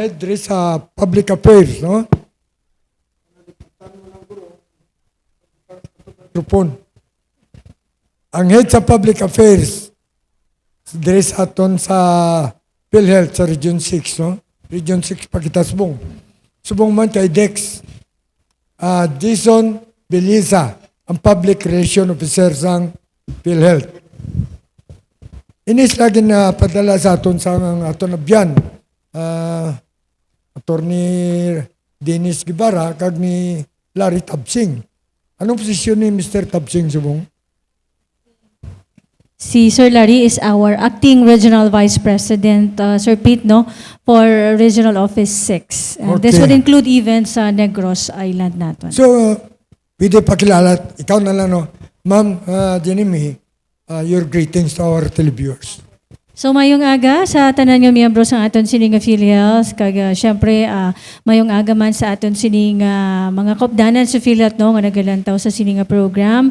ahead, there is public affairs, no? Microphone. Ang head sa public affairs, there is aton sa PhilHealth sa Region 6, no? Region 6, Pakita Subong. Subong man kay Dex. Jason Beliza, ang public relation officer sa PhilHealth. Inis lagi na padala sa aton sa aton abyan. Attorney Dennis Guevara kag ni Larry Tabsing. Anong posisyon ni Mr. Tabsing Subong? Si Sir Larry is our acting regional vice president, Sir Pete, no, for Regional Office 6. This Okay. would include even sa Negros Island natin. So, pwede pakilala, ikaw na lang, no? Ma'am Jenny, your greetings to our televiewers. So mayong aga sa tanan nga miyembro sa aton sining affiliates, kag syempre mayong aga man sa aton sining mga kopdanan sa affiliate, no, nga nagalantaw sa sining program.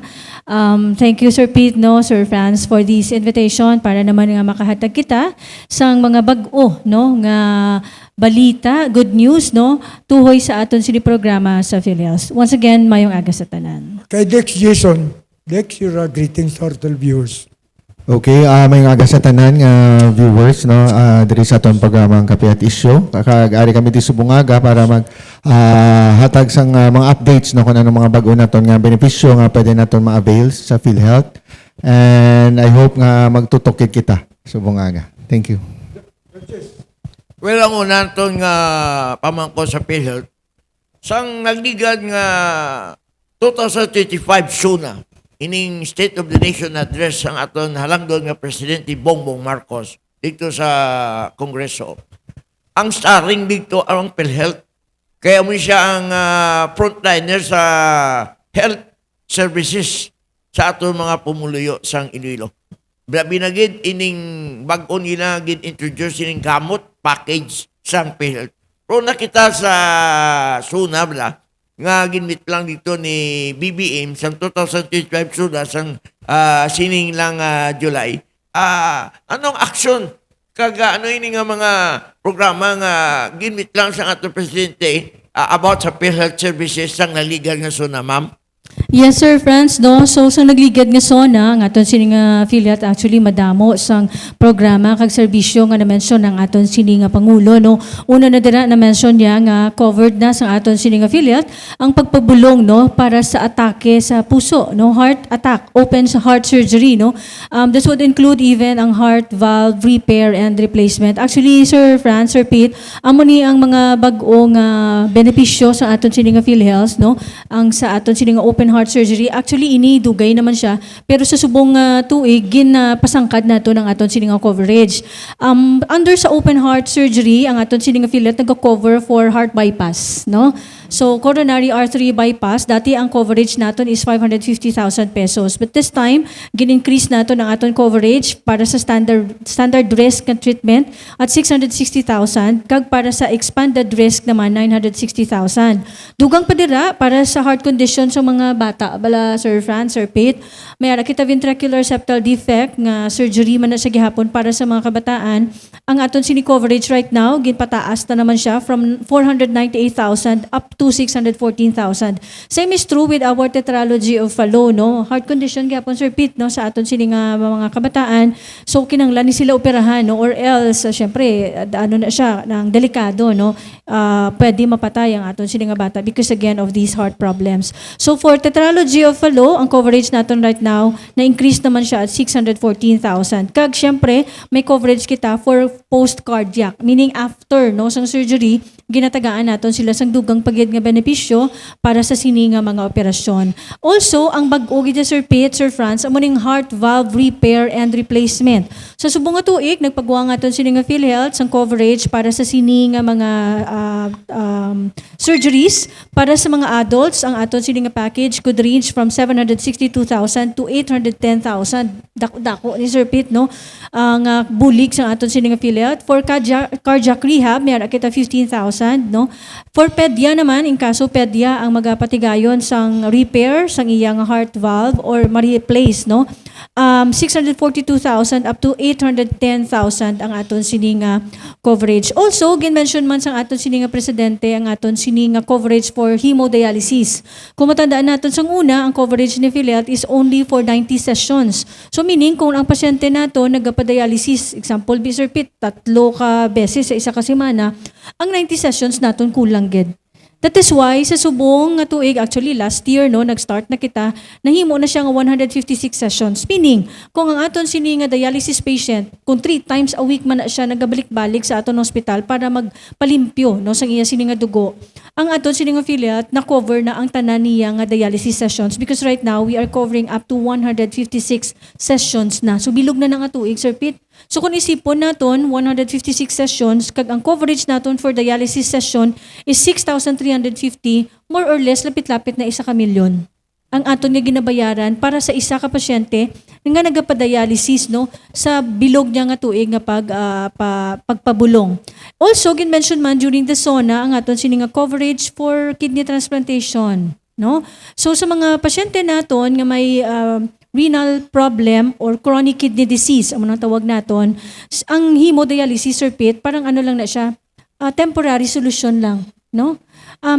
Thank you Sir Pete, no, Sir Franz, for this invitation para naman nga makahatag kita sang mga bag-o, no, nga balita, good news, no, tuhoy sa aton sining programa sa affiliates. Once again, mayong aga sa tanan. Kay Dex Jason, Dex, your greetings to our televiewers. Okay, may aga sa tanan nga viewers, no, diri sa atong programang Kape at Isyo. Kag-ari kami di subong aga para mag hatag sang mga updates, no, kung ano mga bag-o naton nga benepisyo nga pwede naton ma-avail sa PhilHealth. And I hope nga magtutokit kita subong aga. Thank you. Well, ang una itong pamangko sa PhilHealth, sang nagligad nga 2025 SUNA, ining State of the Nation address ang aton halangdon nga Presidente Bongbong Marcos dito sa Kongreso. Ang starring dito ang PhilHealth. Kaya mo siya ang frontliner sa health services sa aton mga pumuluyo sang Iloilo. Binagid ining bag-o nila introduce ining gamot package sang PhilHealth. Pero nakita sa SUNA nga ginmit lang dito ni BBM sang 2025 SUNA sang sining lang July. Anong action kaga ano ini nga mga programa nga ginmit lang sa ato presidente about sa PhilHealth services sang naligal nga SUNA, ma'am? Yes, Sir Franz, no? So, sa nagligad nga SONA, ang aton sining affiliate actually madamo sang programa kag serbisyo nga na-mention ng aton sining Pangulo, no? Una na dira na-mention niya nga covered na sa aton sining affiliate ang pagpabulong, no, para sa atake sa puso, no, heart attack, open sa heart surgery, no? This would include even ang heart valve repair and replacement. Actually, Sir Franz, Sir Pete, amo ni ang mga bag-o nga benepisyo sa aton sining affiliates, no? Ang sa aton sining open heart surgery, actually inidugay naman siya, pero sa subong tuig ginapasangkad nato ng aton sining coverage. Under sa open heart surgery, ang aton sining affiliate nagko-cover for heart bypass, no? So coronary artery bypass, dati ang coverage naton is 550,000 pesos. But this time, gin-increase nato ng aton coverage para sa standard risk na treatment at 660,000, kag para sa expanded risk naman 960,000. Dugang padira para sa heart condition sa mga bata, bala Sir Franz, Sir Pete, may ara kita ventricular septal defect nga surgery man na sa gihapon para sa mga kabataan. Ang aton sini coverage right now, ginpataas na naman siya from 498,000 up to 614,000. Same is true with our tetralogy of Fallot, no? Heart condition gihapon, Sir Pete, no, sa aton sini nga mga kabataan. So kinanglan ni sila operahan, no, or else syempre ano na siya nang delikado, no? Pwede mapatay ang aton sini nga bata because again of these heart problems. So for tetralogy of Fallot, ang coverage naton right now na-increase naman siya at 614,000. Kag syempre may coverage kita for post-cardiac, meaning after, no, sang surgery, ginatagaan naton sila sang dugang pagid nga benepisyo para sa sini nga mga operasyon. Also, ang bag-o gid Sir Pete, Sir Franz, amo ning heart valve repair and replacement. Sa subong nga tuig, nagpagawa naton sini nga PhilHealth sang coverage para sa sini nga mga surgeries Para sa mga adults, ang aton sini nga package could range from 762,000 to 810,000. Dako ni Sir Pete, no? Ang bulig sa aton sini nga affiliate. For cardiac rehab, may ara kita 15,000, no? For pedya naman, in kaso pedya ang magapatigayon sang repair sang iyang heart valve or ma-replace, no? 642,000 up to 810,000 ang aton sini nga coverage. Also, gin-mention man sang aton sini nga presidente ang aton sini nga coverage for hemodialysis. Kung matandaan natin sang una, ang coverage ni Philiad is only for 90 sessions. So meaning, kung ang pasyente nato nagpa-dialysis, example, Sir Pete, 3 ka beses sa isa ka semana, ang 90 sessions naton kulang gid. That is why sa subong nga tuig, actually last year, no, nag-start na kita, nahimo na siya nga 156 sessions. Meaning, kung ang aton sini nga dialysis patient, kung 3 times a week man na siya nagabalik-balik sa aton hospital para magpalimpyo, no, sa iya sini nga dugo, ang aton sini nga affiliate na cover na ang tanan niya nga dialysis sessions because right now we are covering up to 156 sessions na. So bilog na nga tuig, Sir Pete. So kung isipon naton 156 sessions kag ang coverage naton for dialysis session is 6,350, more or less lapit-lapit na 1 milyon. Ang aton nga ginabayaran para sa isa ka pasyente nga nagapa-dialysis, no, sa bilog niya nga tuig nga pagpabulong. Also gin-mention man during the SONA ang aton sini nga coverage for kidney transplantation, no? So sa mga pasyente naton nga may renal problem or chronic kidney disease, ang tawag naton, ang hemodialysis, Sir Pete, parang ano lang na siya, temporary solution lang, no?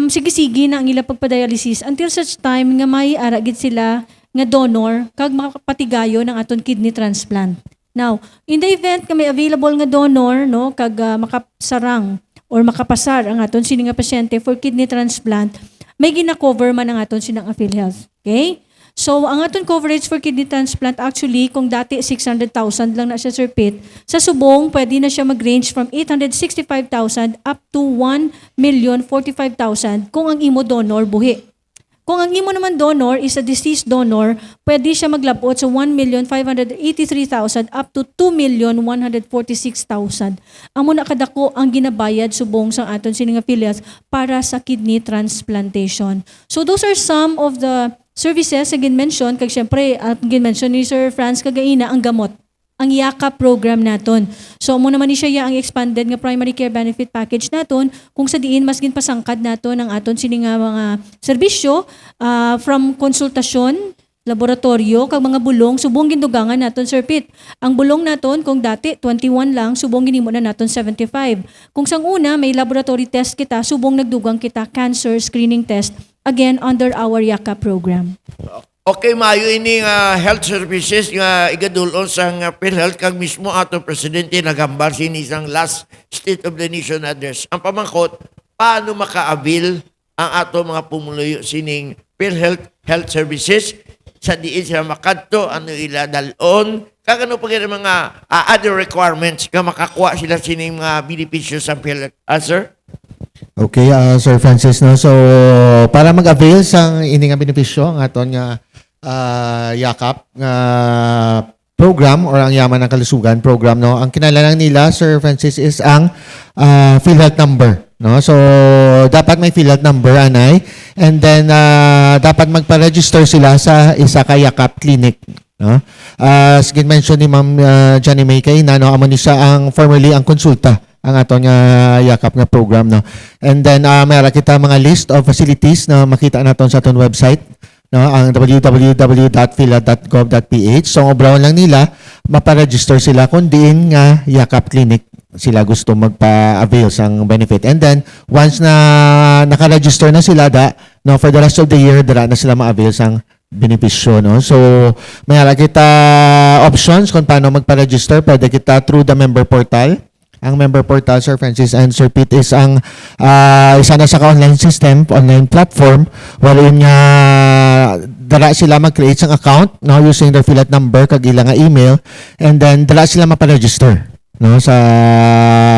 Sige-sige na ang ila pagpadialysis until such time nga may aragid sila nga donor kag makapatigayo ng aton kidney transplant. Now, in the event nga may available nga donor, no, kag makasarang or makapasar ang aton sini nga pasyente for kidney transplant, may gina-cover man ang aton sinang PhilHealth. Okay? So, ang aton coverage for kidney transplant actually, kung dati 600,000 lang na siya, Sir Pete, sa subong, pwede na siya mag-range from 865,000 up to 1,045,000 kung ang imo donor buhi. Kung ang imo naman donor is a deceased donor, pwede siya maglabot sa 1,583,000 up to 2,146,000. Amo na kadako ang ginabayad subong sa aton sining affiliates para sa kidney transplantation. So, those are some of the services again mention kag syempre again mention ni Sir Franz kagaina ang gamot, ang YAKA program naton. So mo naman ni siya ang expanded nga primary care benefit package naton kung sa diin mas ginpasangkad naton ang aton sini nga mga serbisyo from konsultasyon, laboratorio kag mga bulong subong gindugangan naton, Sir Pete. Ang bulong naton kung dati 21 lang, subong ginimo na naton 75. Kung sang una may laboratory test kita, subong nagdugang kita cancer screening test again under our YAKA program. Okay, maayo ini nga health services nga igadulon sa PhilHealth kag mismo ato presidente nagambar sini isang last State of the Nation address. Ang pamangkot, paano maka-avail ang ato mga pumuluyo sining PhilHealth health services sa diin sila makadto, ano ila dalon, kag ano pa mga other requirements nga makakuha sila sining mga benepisyo sa PhilHealth. Sir? Okay, Sir Francis, no? So, para mag-avail sa ini nga benepisyo ang aton nga yakap nga program or ang Yaman ng Kalusugan program, no? Ang kinalanan nila, Sir Francis, is ang PhilHealth number, no? So, dapat may PhilHealth number, anay, and then dapat magpa-register sila sa isa ka yakap clinic, no? As mention ni Ma'am Johnny May kay na, no, amo ni siya ang formerly ang konsulta ang aton nga yakap nga program, no. And then mayroon kita mga list of facilities na makita naton sa aton website, no, ang www.philad.gov.ph. So obrawan lang nila mapa-register sila kung diin nga yakap clinic sila gusto magpa-avail sang benefit. And then once na naka-register na sila no, for the rest of the year dira na sila ma-avail sang benepisyo, no. So mayroon kita options kung paano magpa-register. Pwede kita through the member portal. Ang member portal, Sir Francis and Sir Pete, is ang isa na sa online system, online platform, wherein nga dara sila mag-create ng account, no, using their PhilHealth number kag ilang nga email, and then dara sila mapa-register. no, sa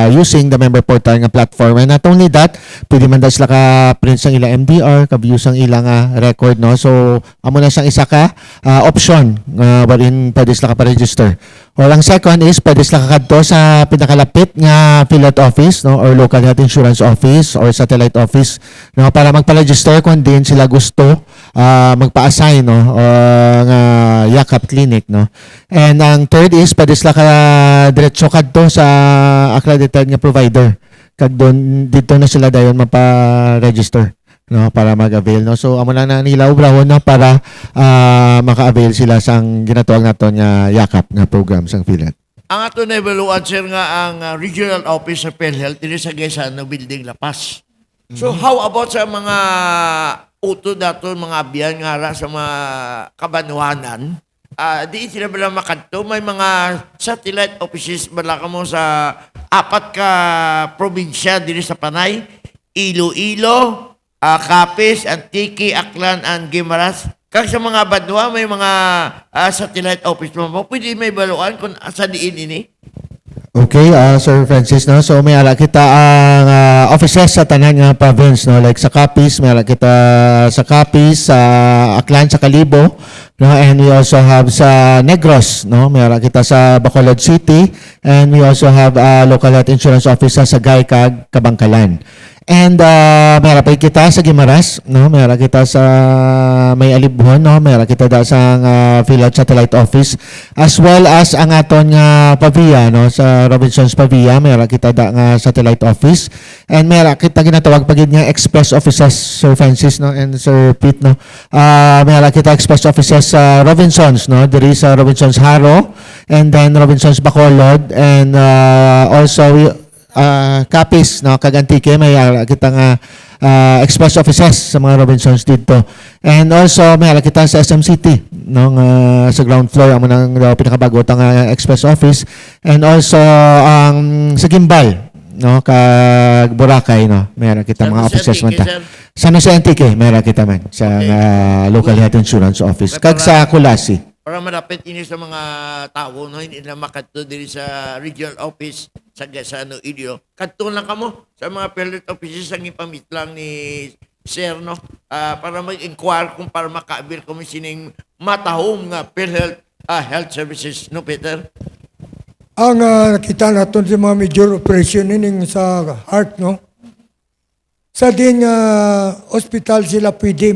using the member portal nga platform. And not only that, pwede man dahil sila ka-print sa ilang MDR, ka-view sa ilang record, no. So amo na siyang isa ka option wherein pwede sila ka-register. Or ang second is pwede sila kakadto sa pinakalapit nga PhilHealth office, no, or local health insurance office or satellite office, no, para magpa-register kung din sila gusto magpa-assign, no, nga yakap clinic, no. And ang third is pwede sila ka diretso kadto sa accredited nga provider. Kag doon dito na sila dayon mapa-register, no, para mag-avail, no. So amo lang na nila ubrahon, no, para maka-avail sila sang ginatuwag naton nga yakap nga program sang PhilHealth. Ang ato na evaluan, sir, nga ang regional office sa PhilHealth dito sa Gaisano Building, La Paz. So how about sa mga utod nato, mga abiyan nga ra sa mga kabanwanan? Di sila bala makadto, may mga satellite offices bala ka mo sa 4 ka probinsya dito sa Panay, Iloilo, Capiz, Antique, Aklan, and Guimaras. Kag sa mga Banwa, may mga satellite office mo. Pwede may baluan kung sa diin ini. Okay, Sir Francis, no? So may ala kita ang offices sa tanan nga province, no? Like sa Capiz, may ala kita sa Capiz, sa Aklan, sa Calibo, no? And we also have sa Negros, no? May ala kita sa Bacolod City, and we also have local health insurance office sa Sagay, kag Kabangkalan. And may ara pa kita sa Guimaras, no? May ara kita sa May Alibhon, no? May ara kita da sa PhilHealth Satellite Office, as well as ang aton nga Pavia, no? Sa Robinsons Pavia, may ara kita da nga Satellite Office, and may ara kita ginatawag pagid nga Express Offices, Sir Francis, no, and Sir Pete, no. May ara kita Express Offices sa Robinsons, no, diri sa Robinsons Haro, and then Robinsons Bacolod, and also Capiz, no, kag Antique, may kita nga express offices sa mga Robinsons dito. And also may kita sa SM City, no, sa ground floor amo nang pinakabagot ang express office, and also sa Gimbal, no, kag Boracay, no, may kita mga offices man ta. Sa San Antique, may kita man sa local health insurance office, kag sa Kulasi. Para malapit ini sa mga tao, no, hindi na makadto diri sa regional office sa Gaisano Ilio. Kadto lang kamo sa mga PhilHealth offices ang ipamit lang ni Sir, no, para mag-inquire kung para maka-avail kami sining matahong nga PhilHealth health services, no, Peter? Ang nakita natin sa mga major operation ining sa heart, no? Sa din hospital sila pwede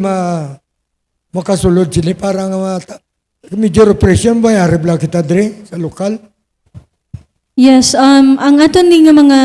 makasulod sila para major operation ba yari bla kita dre sa lokal? Yes, ang aton nga mga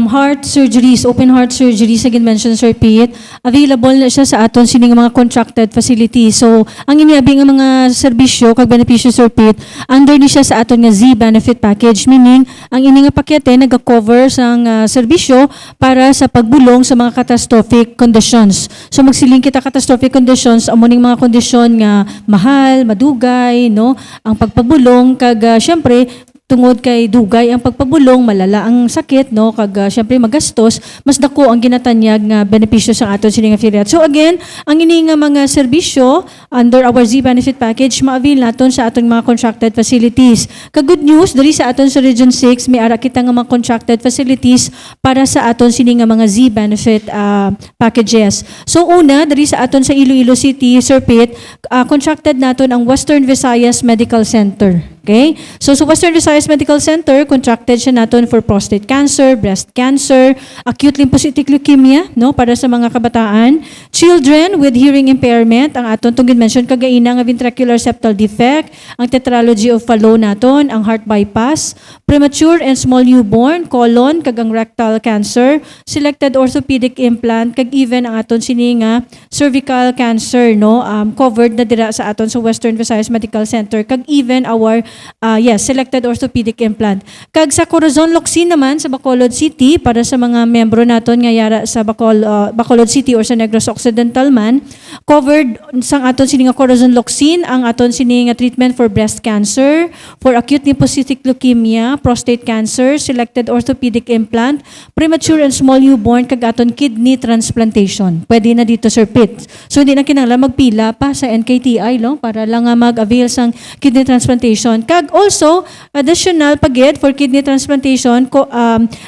heart surgeries, open heart surgeries, again mentioned Sir Pete, available na siya sa aton sining mga contracted facilities. So, ang iniabing nga mga serbisyo, kag benepisyo Sir Pete, under ni siya sa aton nga Z benefit package, meaning ang ini nga pakete nag-cover sang serbisyo para sa pagbulong sa mga catastrophic conditions. So, magsiling kita catastrophic conditions, amo ning mga kondisyon nga mahal, madugay, no, ang pagpabulong, kag syempre tungod kay dugay ang pagpabulong, malala ang sakit, no, kag syempre magastos, mas dako ang ginatanyag nga benepisyo sa aton sining PhilHealth. So again, ang ini nga mga serbisyo under our Z benefit package ma-avail naton sa atong mga contracted facilities. Kag good news diri sa aton sa Region 6 may ara kita nga mga contracted facilities para sa aton sining nga mga Z benefit packages. So una diri sa aton sa Iloilo City, Sir Pete, contracted naton ang Western Visayas Medical Center. Okay? So sa Western Visayas Medical Center, contracted siya naton for prostate cancer, breast cancer, acute lymphocytic leukemia, no, para sa mga kabataan, children with hearing impairment, ang aton tungod mention kagaina nga ventricular septal defect, ang tetralogy of Fallot naton, ang heart bypass, premature and small newborn, colon, kag ang rectal cancer, selected orthopedic implant, kag even ang aton sininga cervical cancer, no, covered na dira sa aton sa Western Visayas Medical Center, kag even our selected orthopedic implant. Kag sa Corazon Locsin naman sa Bacolod City, para sa mga membro naton nga yara sa Bacolod City or sa Negros Occidental man, covered sang aton sini nga Corazon Locsin ang aton sini nga treatment for breast cancer, for acute lymphocytic leukemia, prostate cancer, selected orthopedic implant, premature and small newborn, kag aton kidney transplantation. Pwede na dito, Sir Pete. So hindi na kinahanglan magpila pa sa NKTI, no, para lang mag-avail sang kidney transplantation. transplantation. Kag also additional pagid for kidney transplantation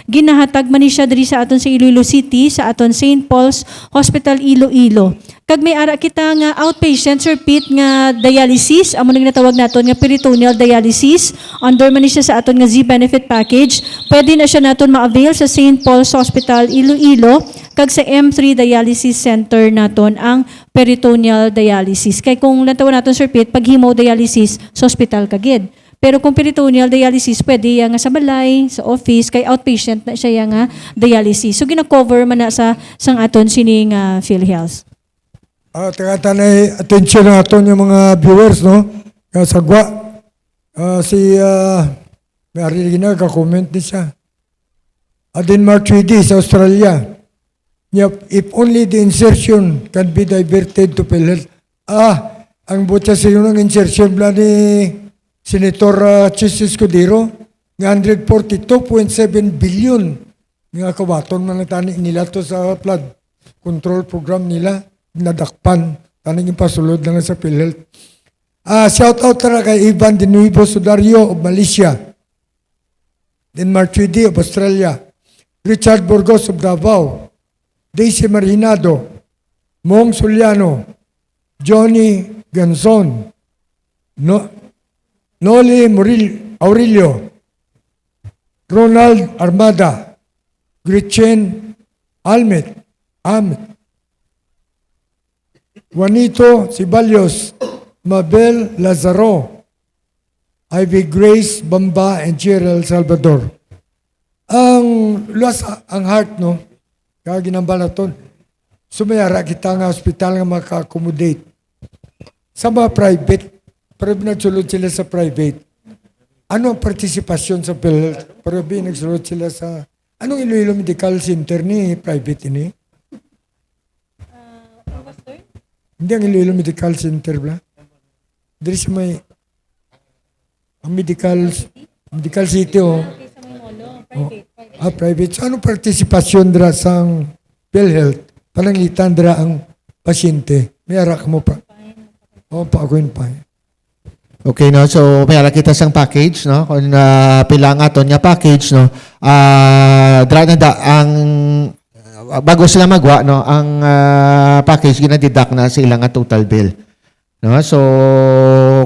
ginahatag man ni siya diri sa aton sa Iloilo City sa aton St. Paul's Hospital Iloilo. Kag may ara kita nga outpatient Sir Pete nga dialysis, amo nang natawag naton nga peritoneal dialysis, under man ni siya sa aton nga Z-benefit package. Pwede na siya naton ma-avail sa St. Paul's Hospital Iloilo kag sa M3 Dialysis Center naton ang peritoneal dialysis. Kay kung natawag naton Sir Pete, pag hemodialysis sa hospital kagid. Pero kung peritoneal dialysis, pwede nga sa balay, sa office, kay outpatient na siya nga dialysis. So gina-cover man na sa sang aton sining PhilHealth. Taga-tanay, atensyon na ato yung mga viewers, no? Sagwa, may arinig na, ka-comment din siya. Denmark 3D sa Australia. If only the insertion can be diverted to PhilHealth. Ang butya sa yun ng insertion bla ni Senator Chis Escudero, nga 142.7 billion nga kawaton man tani nila to sa flood control program nila. Nadakpan. Tanong yung pasulod lang sa PhilHealth. Shout out tara kay Ivan de Nuevo Sudario of Malaysia. Denmark 3D of Australia. Richard Burgos of Davao. Daisy Marinado. Mong Suliano. Johnny Ganson. Noli Aurelio. Ronald Armada. Gretchen Ahmed. Juanito Cibalios, Mabel Lazaro, Ivy Grace Bamba, and Cheryl Salvador. Ang luwas ang heart, no? Kaya ginambalaton. Sumayara kita nga hospital nga maka-accommodate. Sa mga private, pero nagsulod sila sa private. Ano ang partisipasyon sa PhilHealth? Pero nagsulod sila sa... Anong Iloilo Medical Center ni private ini? Hindi ang Iloilo Medical Center ba? Diri sa may ang medical city private. So ano partisipasyon dira sa PhilHealth? Pananglitan dira ang pasyente. May arak mo pa. Paakuin pa. Okay, no? So, may kita sang package, no? Kung pila nga to niya package, no? Ang bago sila magwa, no? Ang package, ginadidak na sa ilang total bill. No? So,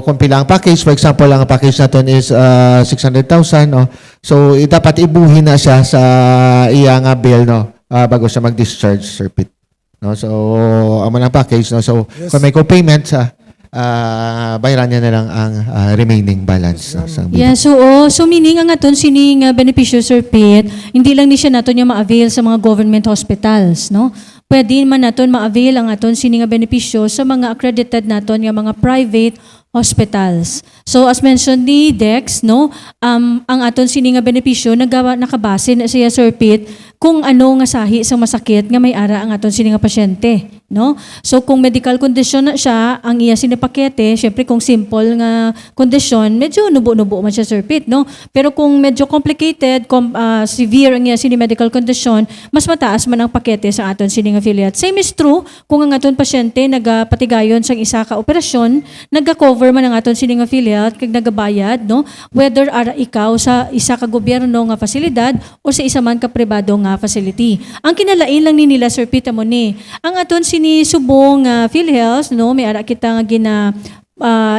kung pila ang package, for example, ang package natin is 600,000, no? So, dapat ibuhin na siya sa iyang bill, no? Bago siya mag-discharge, Sir Pete. No? So, ang mga package, no? So, Yes. kung may co-payment sa bayaran niya na lang ang remaining balance. No, sa bill. Yeah, so meaning ang aton sining beneficiary Sir Pete, hindi lang ni siya naton niya ma-avail sa mga government hospitals, no? Pwede man naton ma-avail ang aton sining benepisyo sa mga accredited naton nga mga private hospitals. So as mentioned ni Dex, no, ang aton sining benepisyo nakabase na siya Sir Pete kung ano nga sahi sa masakit nga may ara ang aton sining pasyente, no? So kung medical condition na siya, ang iya sinipakete, syempre kung simple nga condition, medyo nubo-nubo man siya Sir Pete, no? Pero kung medyo complicated, severe ang iya sini medical condition, mas mataas man ang pakete sa aton sining affiliate. Same is true kung ang aton pasyente nagapatigayon sa isa ka operasyon, nagka-cover man ang aton sining affiliate kag nagabayad, no? Whether ara ikaw sa isa ka gobyerno nga pasilidad o sa isa man ka pribado nga facility. Ang kinalain lang ni nila Sir Pete mo ni, ang aton sini subong PhilHealth, no, may ara kita nga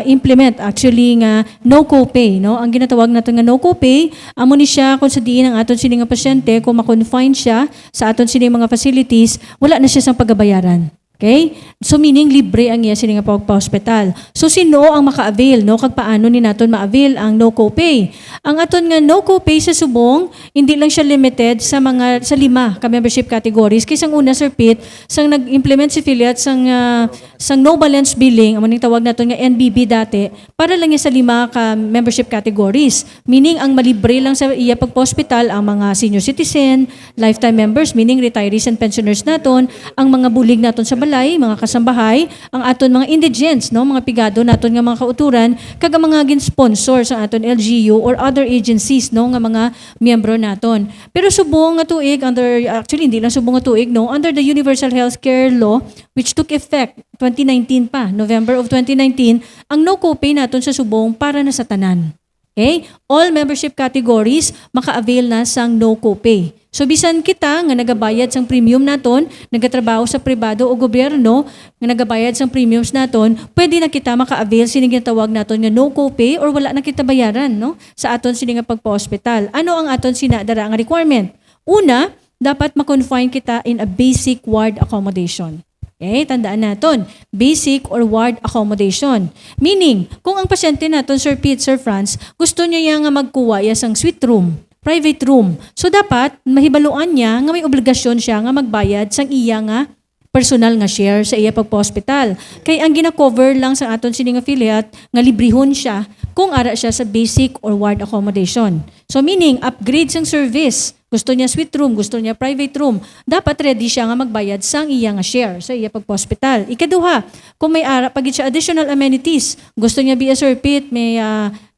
implement actually nga no copay, no? Ang ginatawag natin nga no copay, amo ni siya kung sa diin ang aton sini nga pasyente, kung ma-confine siya sa aton sini mga facilities, wala na siya sang pagabayaran. Okay? So meaning libre ang iya sini nga pagpa-hospital. So sino ang maka-avail, no? Kag paano ni naton ma-avail ang no copay? Ang aton nga no copay sa subong, hindi lang siya limited sa 5 ka membership categories. Kay sang una Sir Pete, sang nag-implement si PhilHealth sang no balance billing, amo ning tawag naton nga NBB dati, para lang niya sa 5 ka membership categories. Meaning ang malibre lang sa iya pagpa-hospital ang mga senior citizen, lifetime members, meaning retirees and pensioners naton, ang mga bulig naton sa mga kasambahay, ang aton mga indigents, no, mga pigado naton nga mga kauturan, kag ang mga gin-sponsor sa aton LGU or other agencies, no, nga mga miyembro naton. Pero subong nga tuig actually hindi lang subong nga tuig, no, under the Universal Healthcare Law which took effect 2019 pa, November of 2019, ang no copay naton sa subong para na sa tanan. Okay? All membership categories maka-avail na sang no copay. So bisan kita nga nagabayad sang premium naton, nagatrabaho sa pribado o gobyerno, nga nagabayad sang premiums naton, pwede na kita maka-avail sining tawag naton nga no copay or wala na kita bayaran, no? Sa aton sining nga pagpa-hospital. Ano ang aton sinadara nga requirement? Una, dapat ma-confine kita in a basic ward accommodation. Okay, tandaan naton, basic or ward accommodation. Meaning, kung ang pasyente naton, Sir Pete, Sir Franz, gusto niya nga magkuha ya sang suite room, private room. So dapat, mahibaluan niya nga may obligasyon siya nga magbayad sang iya nga personal nga share sa iya pagpa-hospital. Kaya ang gina-cover lang sa aton sining affiliate nga librihon siya kung ara siya sa basic or ward accommodation. So meaning, upgrade sang service. Gusto niya suite room, gusto niya private room. Dapat ready siya nga magbayad sang iya nga share sa iya pagpa-hospital. Ikaduha, kung may ara pagit siya additional amenities, gusto niya be a Sir Pete, may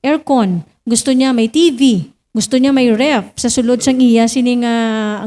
aircon, gusto niya may TV, gusto niya may ref sa sulod sang iya sining nga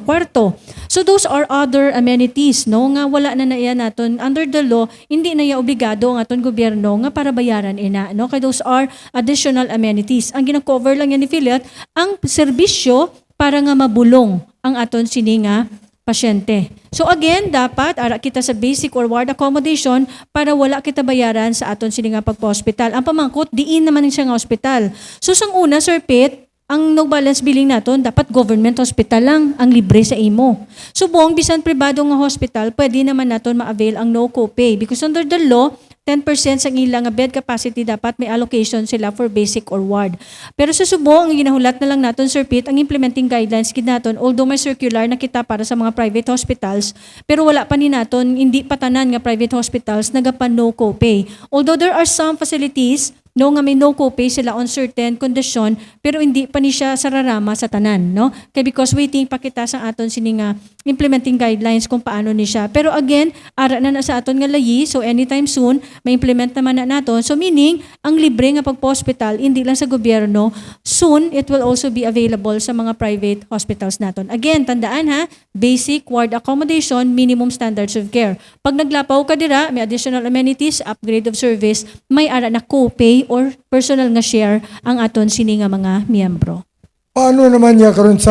kwarto. So those are other amenities, no, nga wala na iya naton under the law, hindi na iya obligado ang aton gobyerno nga para bayaran ina, no, kay those are additional amenities. Ang gina-cover lang yan ni Philip ang serbisyo para nga mabulong ang aton sini nga pasyente. So again, dapat ara kita sa basic or ward accommodation para wala kita bayaran sa aton sini nga pagpa-hospital. Ang pamangkot, diin naman siya nga hospital. So sang una, Sir Pete, ang no balance billing naton dapat government hospital lang ang libre sa imo. Subong bisan pribado nga hospital, pwede naman naton ma-avail ang no copay because under the law 10% sa ilang nga bed capacity dapat may allocation sila for basic or ward. Pero sa subong, ang ginahulat na lang naton, Sir Pete, ang implementing guidelines kid naton, although may circular na kita para sa mga private hospitals, pero wala pa ni naton, hindi pa tanan nga private hospitals nagapan no copay. Although there are some facilities no nga may no copay sila on certain condition pero hindi pa ni siya sararama sa tanan, no? Kaya because waiting pa kita sa aton sini nga implementing guidelines kung paano ni siya. Pero again, ara na sa aton nga layi, so anytime soon ma-implement naman na naton. So meaning, ang libre nga pagpa-hospital hindi lang sa gobyerno, soon it will also be available sa mga private hospitals naton. Again, tandaan ha, basic ward accommodation, minimum standards of care. Pag naglapaw ka dira, may additional amenities, upgrade of service, may ara na copay or personal nga share ang aton sini nga mga miyembro. Paano naman niya karon sa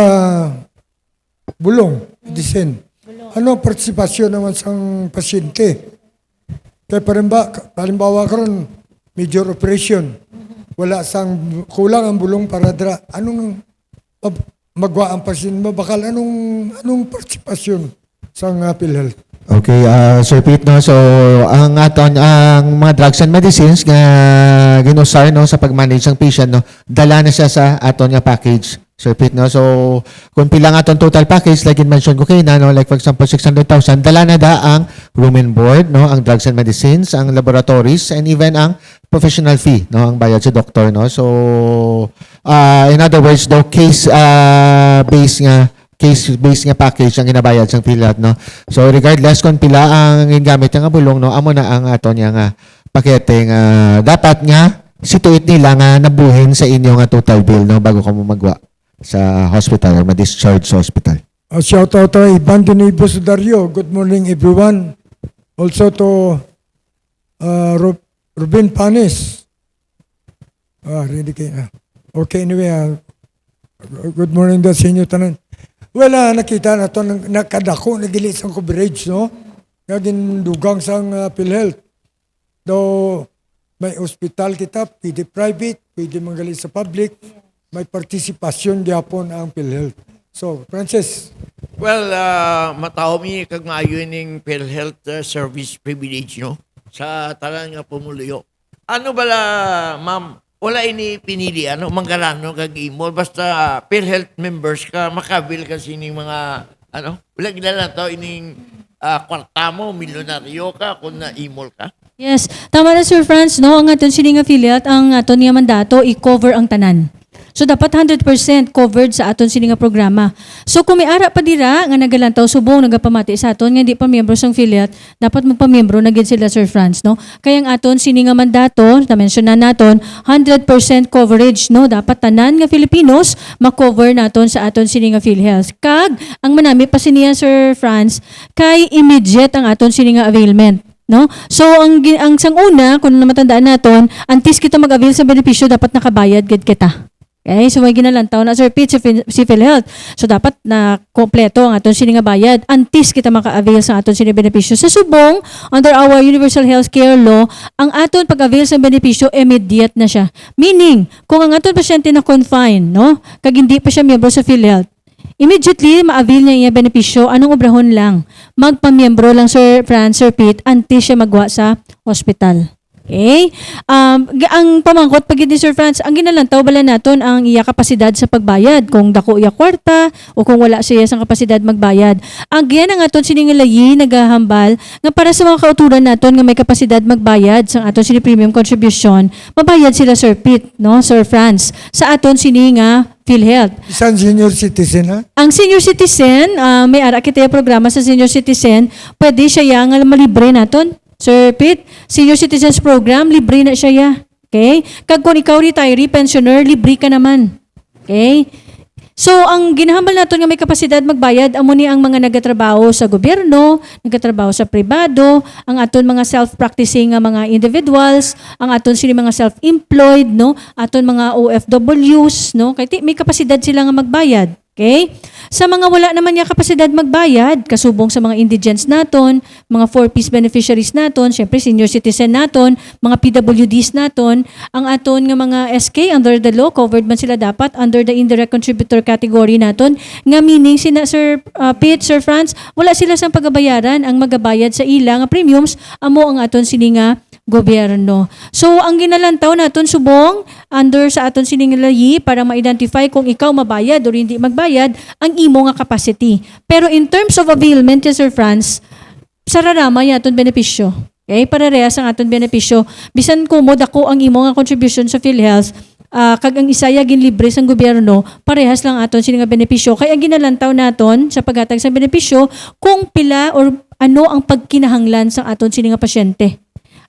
bulong, medicine? Ano ang partisipasyon naman sa pasyente? Kaya palimbawa karon major operation, wala sang kulang ang bulong para dra. Anong magwa ang pasyente mo? Bakal anong partisipasyon sa PhilHealth? Okay, Sir Pete, no, so ang aton ang mga drugs and medicines nga ginusar no sa pag-manage ng patient, no, dala na siya sa aton nga package, Sir Pete, no. So kung pila nga aton total package like in mention ko kay na, no, like for example 600,000, dala na da ang room and board, no, ang drugs and medicines, ang laboratories, and even ang professional fee, no, ang bayad sa doktor, no. So in other words, no, case-based nga package ang ginabayad sa PhilHealth, no. So regardless kung pila ang gingamit nga bulong, no, amo na ang aton nga pakete nga dapat nga situate nila nga nabuhin sa inyo nga total bill, no, bago ka mo magwa sa hospital or ma-discharge sa hospital. Shout out to Ibandini Bosudario. Good morning everyone. Also to Ruben Panis. Ready kayo. Okay, anyway, good morning daw sa inyo tanan. Wala, nakita na ito, nakadako, nagilit sa coverage, no? Naging dugang sa PhilHealth. Though may hospital kita, pwede private, pwede magalit sa public, may partisipasyon gyapon ang PhilHealth. So, Francis. Well, matao mi kag maayo ning PhilHealth service privilege, no? Sa tanan nga pumuluyo. Ano bala, ma'am? Wala ini pinili, manggarano kag imo. Basta PhilHealth members ka, makabil ka sining mga, wala ginala to, ining kwarta mo, milyonaryo ka, kung na-imol ka. Yes, tama na Sir Franz, no, ang aton sini nga affiliate, ang aton nga mandato i-cover ang tanan. So dapat 100% covered sa aton sini nga programa. So kung may ara pa dira nga nagalantaw subong nagapamati sa aton nga hindi pa miyembro sang affiliate, dapat magpamiyembro na gid sila Sir Franz, no. Kaya ang aton sini nga mandato, na-mention na naton, 100% coverage, no. Dapat tanan nga Filipinos ma-cover naton sa aton sini nga PhilHealth. Kag ang manami pa siniya Sir Franz kay immediate ang aton sini nga availment. No? So ang sang una kung namatandaan naton, antes kita mag-avail sa benepisyo dapat nakabayad gid kita. Okay, so may ginalantaw na Sir Pete si PhilHealth. So dapat na kompleto ang aton sini nga bayad antes kita maka-avail sa aton sini benepisyo. Sa subong, under our Universal Healthcare Law, ang aton pag-avail sa benepisyo immediate na siya. Meaning, kung ang aton pasyente na confine, no, kag hindi pa siya miyembro sa PhilHealth, immediately ma-avail niya yung benepisyo, anong obrahon lang? Magpamiyembro lang Sir Franz, Sir Pete, antes siya magwa sa hospital. Okay? Ang pamangkot pag ni Sir Franz, ang ginalantaw bala naton ang iya kapasidad sa pagbayad. Kung dako iya kwarta o kung wala siya sa kapasidad magbayad. Ang yan ang aton siningalayi nagahambal nga para sa mga kauturan naton nga may kapasidad magbayad sa aton sini premium contribution, mabayad sila Sir Pete, no? Sir Franz, sa aton sini nga PhilHealth. Isang senior citizen ha? Ang senior citizen, may ara kita yung programa sa senior citizen, pwede siya yang malibre naton. Sir Pete, senior citizens program, libre na siya ya. Okay? Kag kung ikaw retiree, pensioner, libre ka naman. Okay? So, ang ginahambal naton nga may kapasidad magbayad, amo ni ang mga nagatrabaho sa gobyerno, nagatrabaho sa pribado, ang aton mga self-practicing nga mga individuals, ang aton sini mga self-employed, no? Aton mga OFWs, no? Kay may kapasidad sila nga magbayad. Okay? Sa mga wala naman niya kapasidad magbayad, kasubong sa mga indigents naton, mga 4-piece beneficiaries naton, syempre senior citizen naton, mga PWDs naton, ang aton nga mga SK under the law, covered man sila dapat under the indirect contributor category naton, nga meaning sina Sir Pete, Sir Franz, wala sila sang pagabayaran, ang magabayad sa ila nga premiums, amo ang aton sini nga gobyerno. So, ang ginalantaw naton subong under sa aton siningalayi para ma-identify kung ikaw mabayad o hindi magbayad ang imo nga capacity. Pero in terms of availment, Sir Franz, sararama yaton benepisyo. Okay? Pararehas ang aton benepisyo. Bisan kumod ako ang imo nga contribution sa PhilHealth, kag ang isaya gin libre sang gobyerno, parehas lang aton sini nga benepisyo. Kaya ang ginalantaw naton sa paghatag sa benepisyo kung pila or ano ang pagkinahanglan sa aton sini nga pasyente.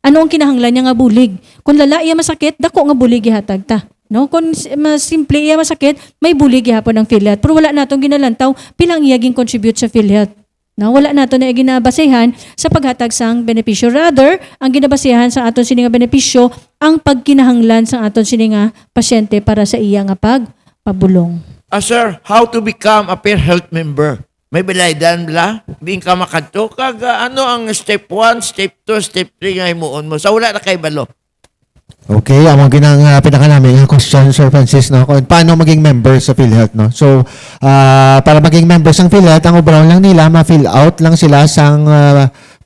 Ano ang kinahanglan niya nga bulig? Kung lala iya masakit, dako nga bulig ihatag ta. No? Kung mas simple iya masakit, may bulig ihapon ng PhilHealth. Pero wala natong ginalantaw, pilang iya ging contribute sa PhilHealth. No? Wala nato na ginabasehan sa paghatag sang benepisyo. Rather, ang ginabasehan sa aton sini nga benepisyo, ang pagkinahanglan sa aton sini nga pasyente para sa iya nga pagpabulong. Sir, how to become a PhilHealth member? May balaydan bla? Di ka makadto? Kag ano ang step 1, step 2, step 3 nga himuon mo? Sa wala na kay balo. Okay, among ginang pinaka namin yung question, Sir Francis, no? Kung paano maging member sa PhilHealth, no? So, para maging member sa PhilHealth, ang ubraw lang nila, ma-fill out lang sila sang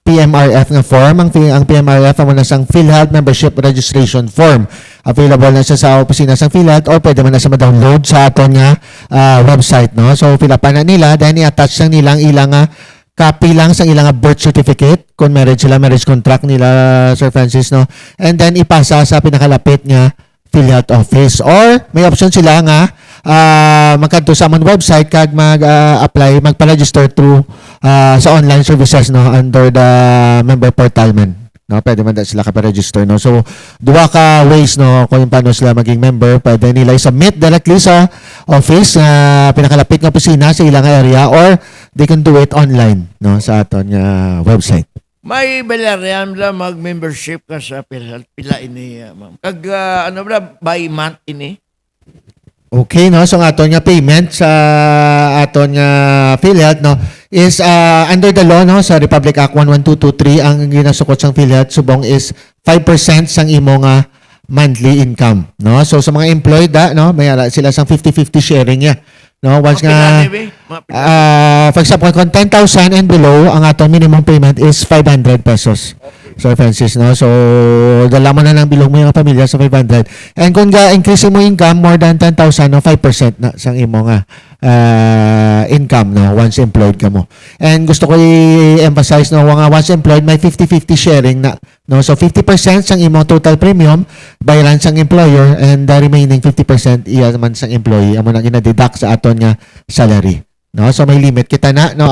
PMRF nga form. Ang PMRF amo na sang PhilHealth Membership Registration Form. Available na siya sa opisina sa PhilHealth or pwede man na siya ma-download sa aton nga website, no? So, fill up na nila, then i-attach lang nila ang ilang copy lang sa ilang birth certificate kung marriage sila, marriage contract nila, Sir Francis, no? And then ipasa sa pinakalapit nga PhilHealth office or may option sila nga magkadto sa among website kag mag-apply, magpa-register through sa online services, no, under the member portal man. No, pwede man sila ka-register, no. So duha ka ways, no, kung paano sila maging member. Pwede nila i-submit directly sa office pinakalapit nga opisina sa ilang area or they can do it online, no, sa aton website. May balaryan bla mag-membership ka sa PhilHealth. Pila ini, ma'am. Kag ano bla, by month ini? Okay, no, so ang aton nga payment sa aton nga PhilHealth, no, is under the law, no, sa Republic Act 11223, ang ginasukot sang PhilHealth subong is 5% sang imo nga monthly income, no. So sa mga employed, no, may sila sang 50-50 sharing ya. No, once nga for example, kung 10,000 and below, ang aton minimum payment is 500 pesos. Sir Francis, no? So, dala mo na lang bilog mo yung pamilya sa 500. And kung increase mo income more than 10,000, no, 5% na sang imo nga income, no, once employed ka mo. And gusto ko i-emphasize, no, once employed, may 50-50 sharing na, no? So, 50% sang imo total premium, bayaran sang employer, and the remaining 50% iya man sang employee, amo nang ina-deduct sa aton nga salary. No, so may limit kita na no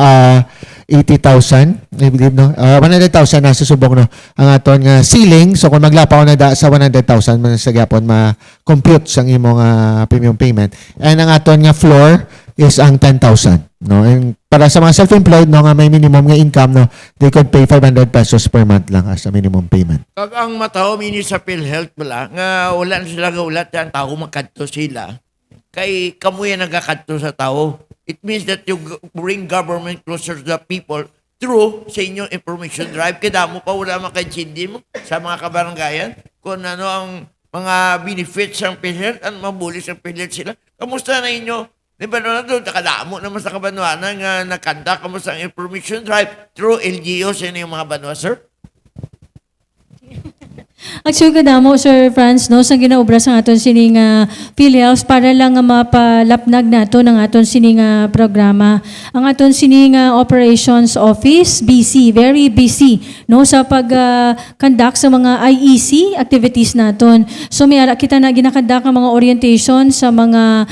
80,000, I believe no. 100,000 na sa subong no ang aton nga ceiling. So kung maglapaw na da sa 100,000 man sa gyapon ma-compute sang imong premium payment. And ang aton nga floor is ang 10,000 no. And para sa mga self-employed no nga may minimum nga income no, they could pay 500 pesos per month lang as a minimum payment. Kag ang mataho mini sa PhilHealth wala nga wala na sila gaulat ang tao makadto sila. Kay kamuya nagakadto sa tao. It means that you bring government closer to the people through sa inyong information drive. Kaya mo pa wala makaintindi mo sa mga kabaranggayan kung ano ang mga benefits ng PhilHealth at mabulis ang PhilHealth sila. Kamusta na inyo? Di ba na doon, nakadamo naman sa kabanwanan nga nakanda kamusta ang information drive through LGU sa inyong mga banwa, sir? Actually, kadamo, Sir Franz, no, sa ginaobra sa aton sining PhilHealth para lang nga mapalapnag nato ng aton sining programa. Ang aton sining Operations Office, busy, very busy, no, sa pag-conduct sa mga IEC activities naton. So, may ara kita na ginakandak ang mga orientation sa mga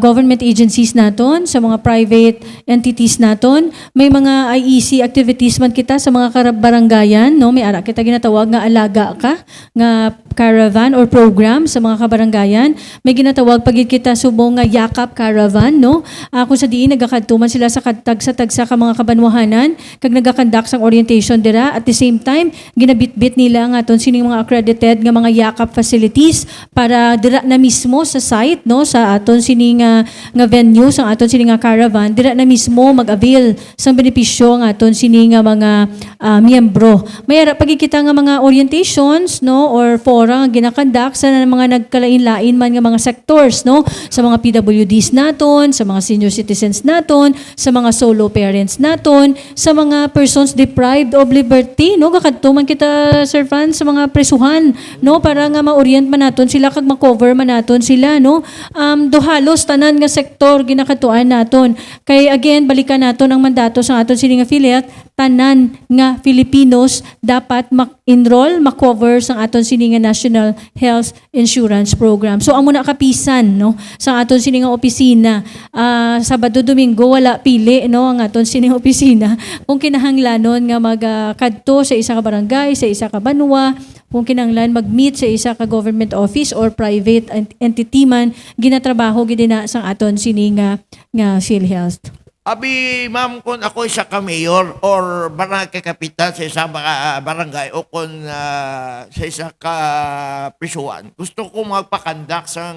government agencies naton, sa mga private entities naton. May mga IEC activities man kita sa mga barangayan, no, may ara kita ginatawag nga alaga ka nga caravan or program sa mga kabarangayan. May ginatawag pagid kita subong nga yakap caravan, no? Kung sa diin nagakadtuman sila sa tagsa ka mga kabanwahanan kag nagakandak sang orientation dira, at the same time ginabitbit nila nga aton sining mga accredited nga mga yakap facilities para dira na mismo sa site, no, sa aton sining nga venue sa aton sining nga caravan, dira na mismo mag-avail sang benepisyo nga aton sining nga mga miyembro. May ara pagid kita nga mga orientations, no, or fora nga ginakandak sa mga nagkalain-lain man nga mga sectors, no, sa mga PWDs naton, sa mga senior citizens naton, sa mga solo parents naton, sa mga persons deprived of liberty, no, kakadto man kita, Sir Franz, sa mga presuhan, no, para nga ma-orient man naton sila kag ma-cover man naton sila, no. Halos tanan nga sektor ginakatuan naton. Kay again balikan naton ang mandato sa aton sining affiliate, tanan nga Filipinos dapat enroll, ma-cover sa aton sining National Health Insurance Program. So amo na kapisan, no, sa aton sining opisina. Sabado Domingo wala pili, no, ang aton sining opisina kung kinahanglanon nga magkadto sa isa ka barangay, sa isa ka banwa, kung kinahanglan mag-meet sa isa ka government office or private entity man, ginatrabaho gid na sa aton sining nga PhilHealth. Abi, ma'am, kung ako isa ka mayor or barangay kapitan sa isang barangay o kung sa isa ka prisuan, gusto ko magpakandak sa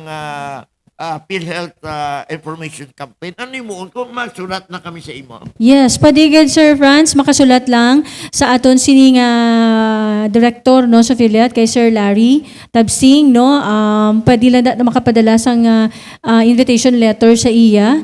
PhilHealth information campaign. Ano mo kung magsulat na kami sa imo? Yes, padigad Sir Franz, makasulat lang sa aton sining director, no, sa PhilHealth kay Sir Larry Tabsing, no. Pwede lang na makapadala sang invitation letter sa iya,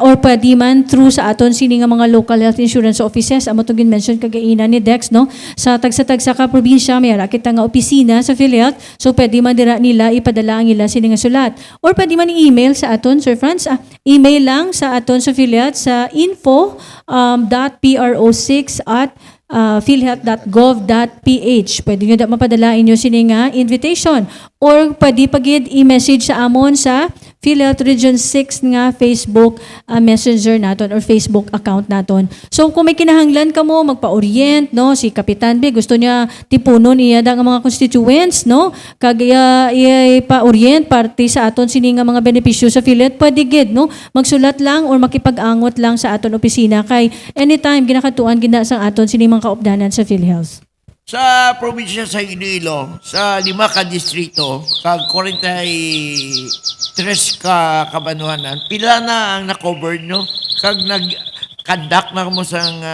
or pwede man through sa aton sining mga local health insurance offices. Amo to mention kagaina ni Dex, no, sa tagsa-tagsa ka probinsya may ra kita nga opisina sa PhilHealth, so pwede man dira nila ipadala ang ila sining sulat, or pwede man i-email sa aton, Sir Franz. Email lang sa aton sa PhilHealth sa info.pro6@philhealth.gov.ph. Pwede nyo mapadala inyo sining invitation. Or pwede pagid i-message sa amon sa PhilHealth Region 6 nga Facebook messenger naton or Facebook account naton. So kung may kinahanglan ka mo magpa-orient, no, si Kapitan B gusto niya tipunon iya ang mga constituents, no, kag ipa-orient parte sa aton sini nga mga benepisyo sa PhilHealth, pwede gid, no, magsulat lang or makipag-angot lang sa aton opisina kay anytime ginakatuan gina sa aton sini mga kaupdanan sa PhilHealth. Sa probinsya sa Iloilo, sa 5 ka distrito, kag 43 ka kabanwanan, pila na ang na-cover nyo? Kag nag-conduct na mo sang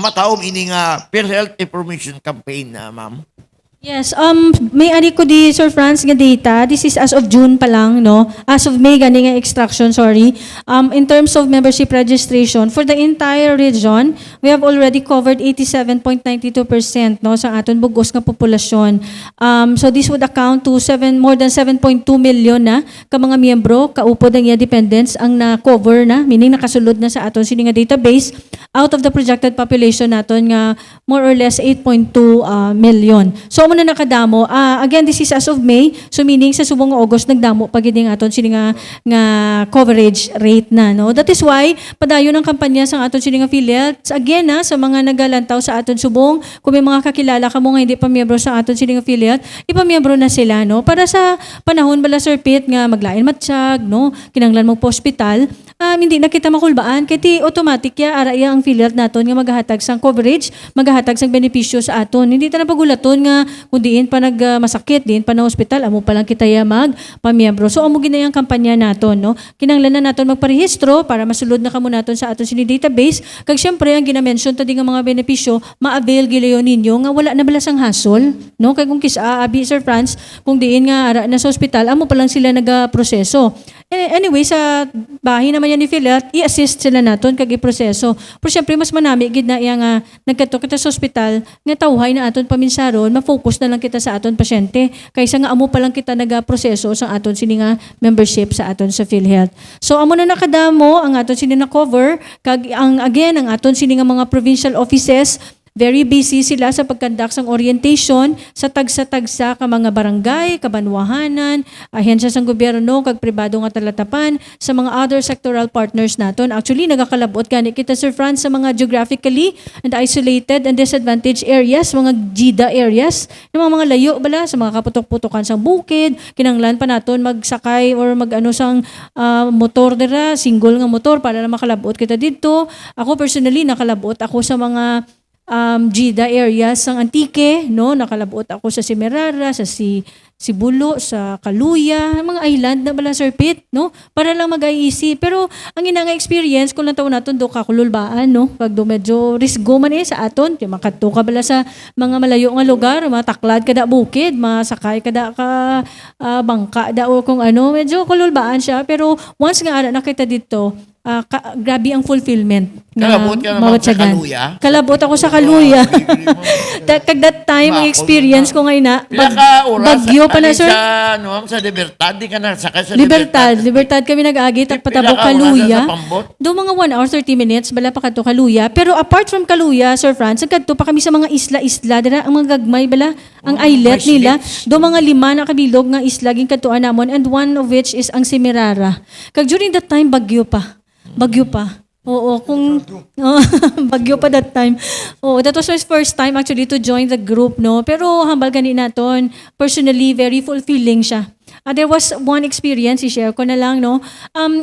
mataom ini nga PhilHealth Information Campaign, ma'am? Yes, may ari ko di Sir Franz nga data. This is as of June pa lang, no. As of May gani nga extraction, sorry. In terms of membership registration for the entire region, we have already covered 87.92%, no, sa aton bugos nga populasyon. So this would account to more than 7.2 million na ka mga miyembro kaupod ang iya dependents ang na-cover na, meaning nakasulod na sa aton sini nga database. out of the projected population naton nga more or less 8.2 million. So amo na nakadamo. Again, this is as of May, so meaning sa subong nga August nagdamo pa gid aton sini nga coverage rate na, no. That is why padayon ang kampanya sa aton sini nga affiliates again sa mga nagalantaw sa aton subong, kung may mga kakilala kamo nga hindi pa miyembro sa aton sini nga affiliate, ipamiyembro na sila, no, para sa panahon bala Sir Pete nga maglain matsyag, no, kinanglan mo po hospital, hindi na kita makulbaan kay ti automatic ara iya ang affiliate naton nga maghahatag sang coverage, maghahatag sang benepisyo sa aton. Hindi ta na pagulaton nga kung diin pa masakit, diin pa na hospital, amo pa lang kita ya magpamiyembro. So amo ginayang kampanya naton, no. Kinanglan na naton magparehistro para masulod na kamo naton sa aton sini database. Kag syempre ang gina-mention ta di nga mga benepisyo, ma-avail gilayon ninyo nga wala na bala sang hasol, no. Kay kung abi Sir Franz, kung diin nga ara na sa hospital, amo pa lang sila nagaproseso. Anyway, sa bahay naman yan ni Philat, i-assist sila naton kag i-proseso. Pero syempre, mas manami gid na iya nga nagkato kita sa ospital, nga tawhay na aton paminsaron, ma-focus na lang kita sa aton pasyente. Kaysa nga amo pa lang kita nagaproseso sa aton sini nga membership sa aton sa PhilHealth. So amo na nakadamo ang aton sini na cover, kag ang aton sini nga mga provincial offices, very busy sila sa pagkandak sang orientation sa tagsa-tagsa ka mga barangay, kabanwahanan, ahensya sang gobyerno, kag pribado nga talatapan, sa mga other sectoral partners naton. Actually, nagakalabot gani kita Sir Franz sa mga geographically and isolated and disadvantaged areas, mga GIDA areas, mga layo bala, sa mga kaputok-putokan sang bukid, kinanglan pa naton magsakay or sang motor dira, single nga motor para na makalabot kita dito. Ako personally, nakalabot ako sa mga GIDA areas sang Antique, no, nakalabot ako sa Semirara, sa Sibulo, sa Kaluya, mga island na bala Sir Pete, no, para lang mag-easy. Pero ang nga experience kung lang taon naton do kakululbaan, no, pag do medyo risgo man sa aton, di makadto ka bala sa mga malayo nga lugar, mataklad kada bukid, masakay kada ka bangka da o kung medyo kululbaan siya. Pero once nga ara nakita dito, grabe ang fulfillment. Kalabot ka naman sa Kaluya? Kalabot ako sa Kaluya. Kag that time, ang experience ko ngayon na, bagyo pa na, sir. Sa Libertad, di ka na sakay sa Libertad kami nag-agi, at patabok Kaluya. Do mga 1 hour, 30 minutes, bala pa kadto Kaluya. Pero apart from Kaluya, Sir Franz, kadto pa kami sa mga isla-isla, dira ang mga gagmay, bala, ang islet nila. Do mga 5 na kabilog nga isla, ging kadtuan namon, and one of which is ang Semirara. Kag during that time, bagyo pa. Oo, bagyo pa that time. That was my first time actually to join the group, no. Pero hambal gani naton, personally very fulfilling siya. There was one experience, i-share ko na lang, no.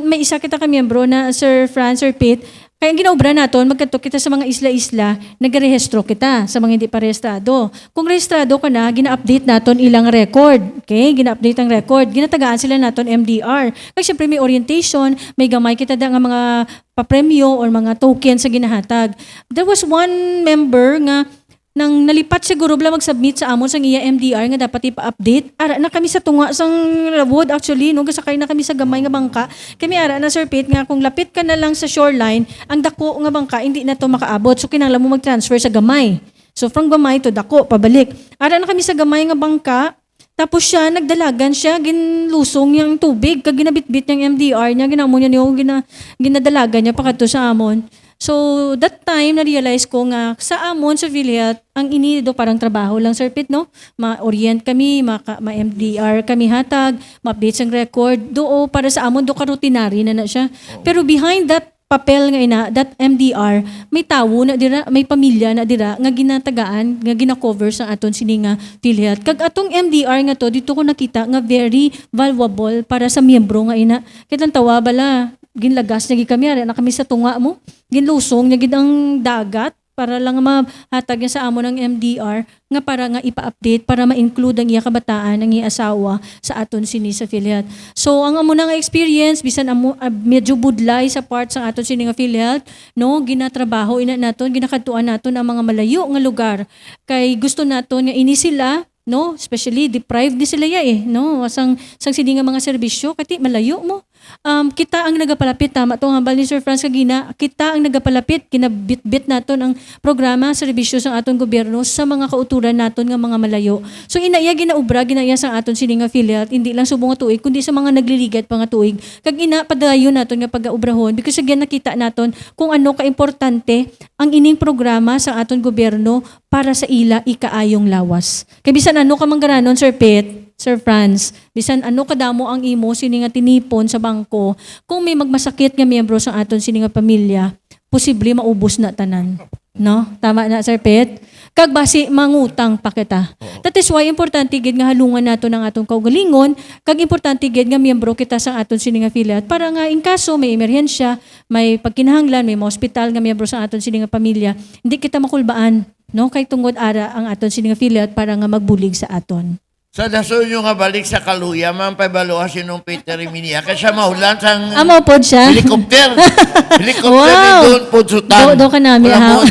May isa kita ka miyembro na Sir Franz, Sir Pete. Kaya ang ginaobra naton, magkatok kita sa mga isla-isla, nag-rehistro kita sa mga hindi pa rehistrado. Kung rehistrado ka na, gina-update naton ilang record. Okay? Gina-update ang record. Ginatagaan sila naton MDR. Kasi syempre may orientation, may gamay kita nga mga papremyo or mga tokens sa ginahatag. There was one member nga nang nalipat siguro bala mag-submit sa amon sang iya MDR nga dapat ipa-update. Ara na kami sa tunga sang wood actually, no, gasakay na kami sa gamay nga bangka. Kami ara na Sir Pete nga kung lapit ka na lang sa shoreline, ang dako nga bangka hindi na to makaabot. So kinahanglan mo mag-transfer sa gamay. So from gamay to dako pabalik. Ara na kami sa gamay nga bangka. Tapos siya, nagdalagan siya, ginlusong yung tubig, kag ginabitbit niyang MDR niya, ginamo niya ginadalagan niya pakadto sa amon. So, that time, na-realize ko nga, sa amon, sa PhilHealth, ang inido parang trabaho lang, Sir Pete, no? Ma-orient kami, ma-MDR kami hatag, ma-update ang record. Para sa amon, karutinary na siya. Pero behind that papel nga ina, that MDR, may tawo na dira, may pamilya na dira, nga ginatagaan, nga gina-cover sa aton sini nga PhilHealth. Kag atong MDR nga to, dito ko nakita nga very valuable para sa miyembro nga ina. Kitang tawa bala, ginlagas niya kami, na kami sa tunga mo, ginlusong niya gid ang dagat, para lang mahatag niya sa amon ng MDR, nga para nga ipa-update, para ma-include ang iya kabataan, ang iya asawa sa aton sini sa PhilHealth. So, ang amo nga experience, bisan medyo budlay sa part sa aton sini nga PhilHealth, no, ginatrabaho ina naton, ginakadtuan naton ang mga malayo nga lugar. Kay gusto naton nga ini sila, no, especially deprived di sila no, sang sini nga mga serbisyo, kati malayo mo. kita ang nagapalapit, tama itong hambal ni Sir Franz Kagina, kita ang nagapalapit, kinabit-bit naton ang programa, serbisyo sa aton gobyerno sa mga kauturan naton nga mga malayo. So inaya ginaubra, ginaya sa aton sining affiliate, hindi lang subong nga tuig, kundi sa mga nagliligad pa nga tuig. Kag ina padayon naton nga pag-aubrahon because again nakita naton kung ano kaimportante ang ining programa sa aton gobyerno para sa ila ikaayong lawas. Kay bisan ano ka manggaranon, Sir Pete, Sir Franz, bisan ano kadamo ang imo sini nga tinipon sa bangko, kung may magmasakit nga miyembro sa aton sini nga pamilya, posible maubos na tanan. No? Tama na, Sir Pete? Kag basi mangutang pa kita. That is why importante gid nga halungan nato ng atong kaugalingon, kag importante gid nga miyembro kita sa aton sini nga affiliate para nga in kaso may emerhensya, may pagkinahanglan, may hospital nga miyembro sa aton sini nga pamilya, hindi kita makulbaan, no? Kay tungod ara ang aton sini nga affiliate para nga magbulig sa aton. Sa daso nyo nga balik sa Kaluya, man paibaloa si nung Peter Emilia. Kasi siya mahulan sang Amo pod siya. helicopter. Helicopter Wow. ni Don Ponsutan. Do ka namin, Wala ha? mo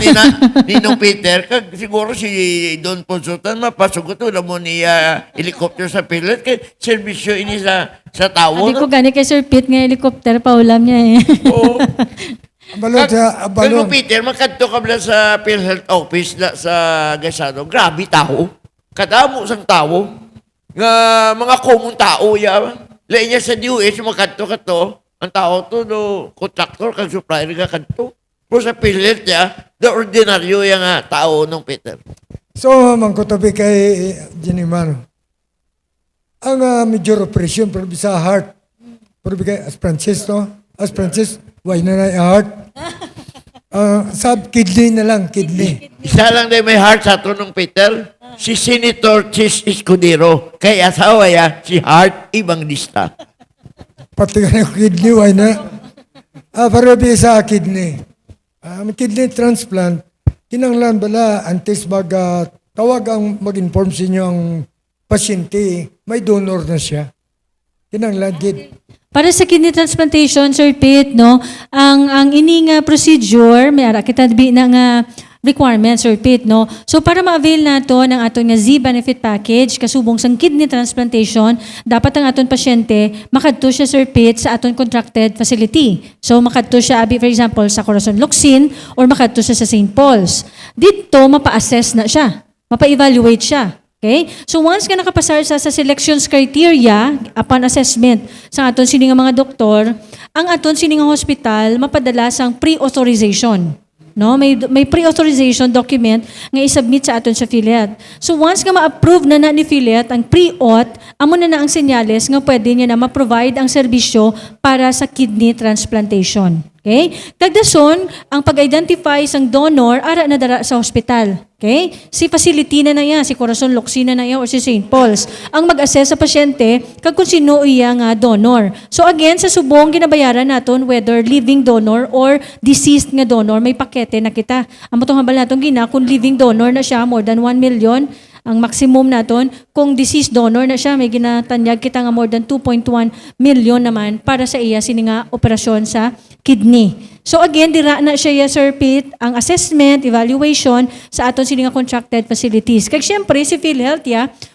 ni nung Peter. Kag siguro si Don Ponsutan mapasugot. Wala mo ni helicopter sa pilot. Kaya servisyo ini sa tao. Hindi ko gani kay Sir Pete nga helicopter pa ulam niya eh. Oo. Abalon siya, Kag abalon. Peter, magkanto ka bala sa PhilHealth office sa Gasano. Grabe tao. Kadamo sang tao. Nga mga common tao ya. Lain niya sa DOH, magkanto ka to. Ang tao to, no, contractor, kag supplier ka kanto. Pero sa PhilHealth niya, the ordinaryo yung tao nung Peter. So, mangkotabi kay Jinimano. Ang major operation, pero sa heart. Pero kay As Francis, no? As Francis, why na na yung heart? Sa kidney na lang, kidney. Isa lang din may heart sa to nung Peter. Si Senator Chis Escudero. Kay asawa ya, si Hart Evangelista. Pati ka na yung kidney, why na? Pero sa kidney. May kidney transplant, kinanglan bala, antes tawag ang mag-inform sa inyo ang pasyente, may donor na siya. Kinanglan, gid. Para sa kidney transplantation, Sir Pete, no, ang ining procedure, may ara kita bi na nga requirements, Sir Pete, no. So para ma-avail nato ng aton nga Z-benefit package kasubong sang kidney transplantation, dapat ang aton pasyente makadto siya, Sir Pete, sa aton contracted facility. So makadto siya for example sa Corazon Locsin or makadto siya sa St. Paul's. Dito mapa-assess na siya, mapa-evaluate siya. Okay? So once ka nakapasar sa selections criteria upon assessment sa aton sini nga mga doktor, ang aton sini nga hospital mapadala sang pre-authorization. No, may pre-authorization document nga i-submit sa aton sa affiliate. So once nga ma-approve na ni affiliate ang pre-auth, amo na ang senyales nga pwede niya na ma-provide ang serbisyo para sa kidney transplantation. Okay? Kagdason, ang pag-identify sang donor ara na dara sa hospital. Okay? Si facility na yan, si Corazon Locsin na yan, or si St. Paul's. Ang mag-assess sa pasyente, kag kung sino iya nga donor. So again, sa subong ginabayaran naton whether living donor or deceased nga donor, may pakete na kita. Ang matong hambal naton gina, kung living donor na siya, more than 1 million, ang maximum naton. Kung deceased donor na siya, may ginatanyag kita nga more than 2.1 million naman para sa iya sini nga operasyon sa kidney. So again, dira na siya, Sir Pete, ang assessment, evaluation sa aton sini nga contracted facilities. Kaya syempre, si PhilHealth,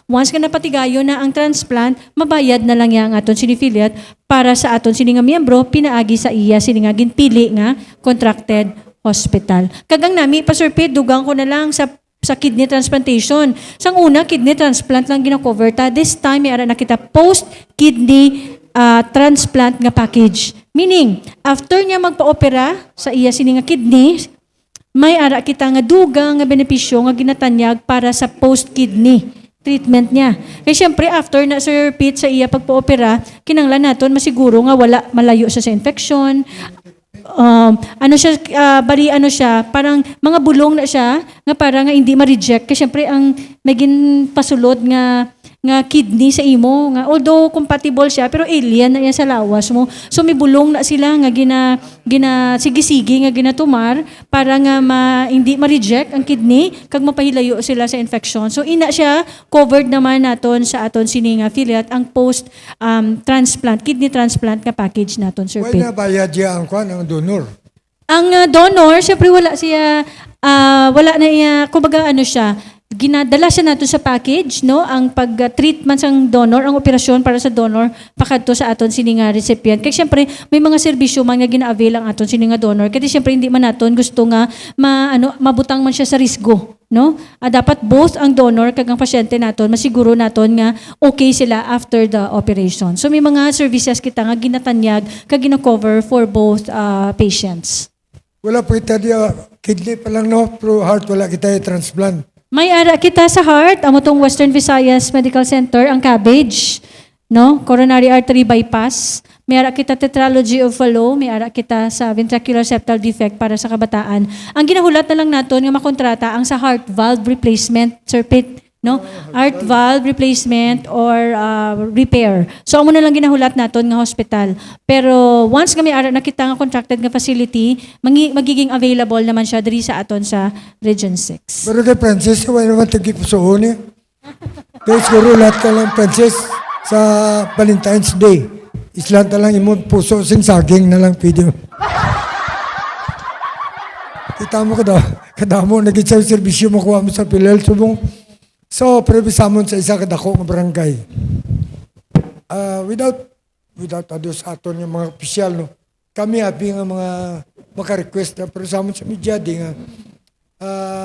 once ka napatigayo na ang transplant, mabayad na lang ang aton sini PhilHealth para sa aton sini nga miyembro, pinaagi sa iya sini nga ginpili nga contracted hospital. Kagang nami, pa Sir Pete, dugang ko na lang sa kidney transplantation. Sang una, kidney transplant lang gina-cover ta. This time, may ara na kita post-kidney transplant nga package. Meaning, after niya magpa-opera sa iya sini nga kidney, may ara kita nga dugang nga benepisyo nga ginatanyag para sa post-kidney treatment niya. Kaya syempre, after na Sir Pete sa iya pagpa-opera, kinanglan naton masiguro nga wala malayo siya sa infection, parang mga bulong na siya nga para nga hindi ma-reject kasi syempre ang maging pasulod nga kidney sa imo nga although compatible siya pero alien na yan sa lawas mo, so may bulong na sila nga gina sige-sige nga ginatumar para nga hindi ma-reject ang kidney kag mapahilayo sila sa infection. So ina siya covered naman naton sa aton sini nga affiliate ang post transplant kidney transplant nga package naton, Sir Why Pete. na bayad niya ang donor? Ang donor, syempre wala siya, wala na iya, kumbaga ano siya, ginadala siya nato sa package, no, ang pag-treatment sang donor, ang operasyon para sa donor pakadto sa aton sini nga recipient. Kaya syempre may mga serbisyo man nga gina-avail ang aton sini nga donor. Kaya syempre hindi man naton gusto nga mabutang man siya sa risgo, no? Dapat both ang donor kag ang pasyente naton masiguro naton nga okay sila after the operation. So may mga services kita nga ginatanyag kag gina-cover for both patients. Wala po kita diya, kidney pa lang no, pero heart wala kita i-transplant. May ara kita sa heart, amo tong Western Visayas Medical Center, ang CABG, no? Coronary artery bypass. May ara kita tetralogy of Fallot, may ara kita sa ventricular septal defect para sa kabataan. Ang ginahulat na lang naton nga makontrata ang sa heart valve replacement, Sir Pete, no? Heart valve replacement or repair. So amo na lang ginahulat naton nga hospital. Pero once nga may ara nakita nga contracted nga facility, magiging available naman siya diri sa aton sa Region 6. Pero kay Francis, wala naman tagi po sa uni. Kaya siguro lahat ka lang, Francis, sa Valentine's Day. Islan ta lang imong puso, sing saging na lang pwede. Kita mo kada mo, naging sa servisyo makuha mo sa PhilHealth, subong. So, prebisamon sa isa kadako nga barangay. Without ados aton yung mga opisyal, no? Kami happy nga mga maka-request na, pero sa amon sa media, di nga,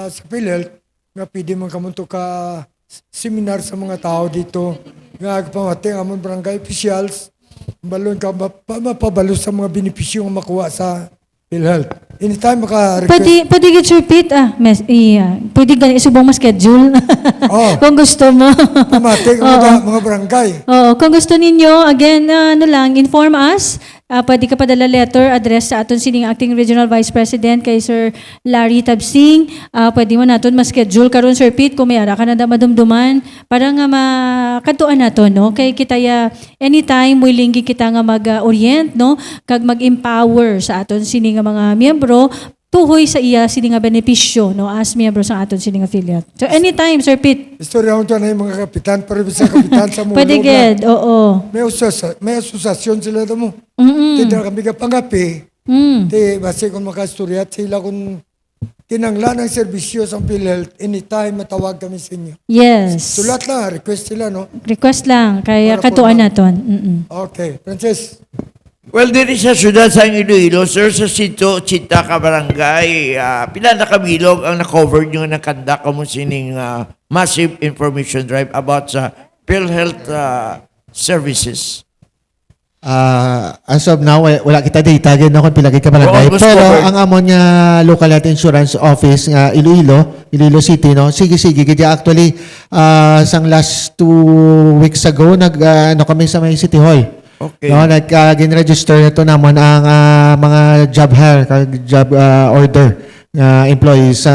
sa PhilHealth, nga pwede man kamunto ka seminar sa mga tao dito, nga pamati ang amon barangay officials, balon ka mapabalo sa mga benepisyo nga makuha sa PhilHealth. Anytime maka-request. Pwede get Sir Pete, pwede ganun isubong mas schedule. Oh. Kung gusto mo. Pamati ang mga barangay. Oo, kung gusto ninyo, again, inform us. Pwede ka padala letter, address sa aton sining Acting Regional Vice President kay Sir Larry Tabsing. Pwede mo naton ma-schedule karon Sir Pete kung may ara ka na madumduman para nga makatuan naton, no? Kay kita anytime willing kita nga mag-orient, no? Kag mag-empower sa aton sining mga miyembro tuhoy sa iya sini nga benepisyo, no, as miyembro sa aton sini nga affiliate. So anytime Sir Pete. Istorya ko na yung mga kapitan, pero bisa kapitan sa mga Pwede ged, oo. may asosasyon sila na mo. Tidak kami ka pangapi. Di, basi kung makastorya, sila kung tinanglan ang serbisyo sa PhilHealth, anytime matawag kami sa inyo. Yes. Sulat lang, request sila, no? Request lang, kaya Para katuan formal. naton. Okay, Francis. Well, diri sa syudad sa Iloilo, sir, sa Chita ka barangay, pila na kabilog ang na-cover nyo na kanda kamo sining massive information drive about sa PhilHealth services. As of now, wala kita data gid na kung pila ka barangay. Almost Pero covered. ang amon nga local health insurance office nga Iloilo City, no. Sige gid actually sang last 2 weeks ago kami sa may City Hall. Okay. No, gin-register na to namon ang mga job hire, job order nga employees sa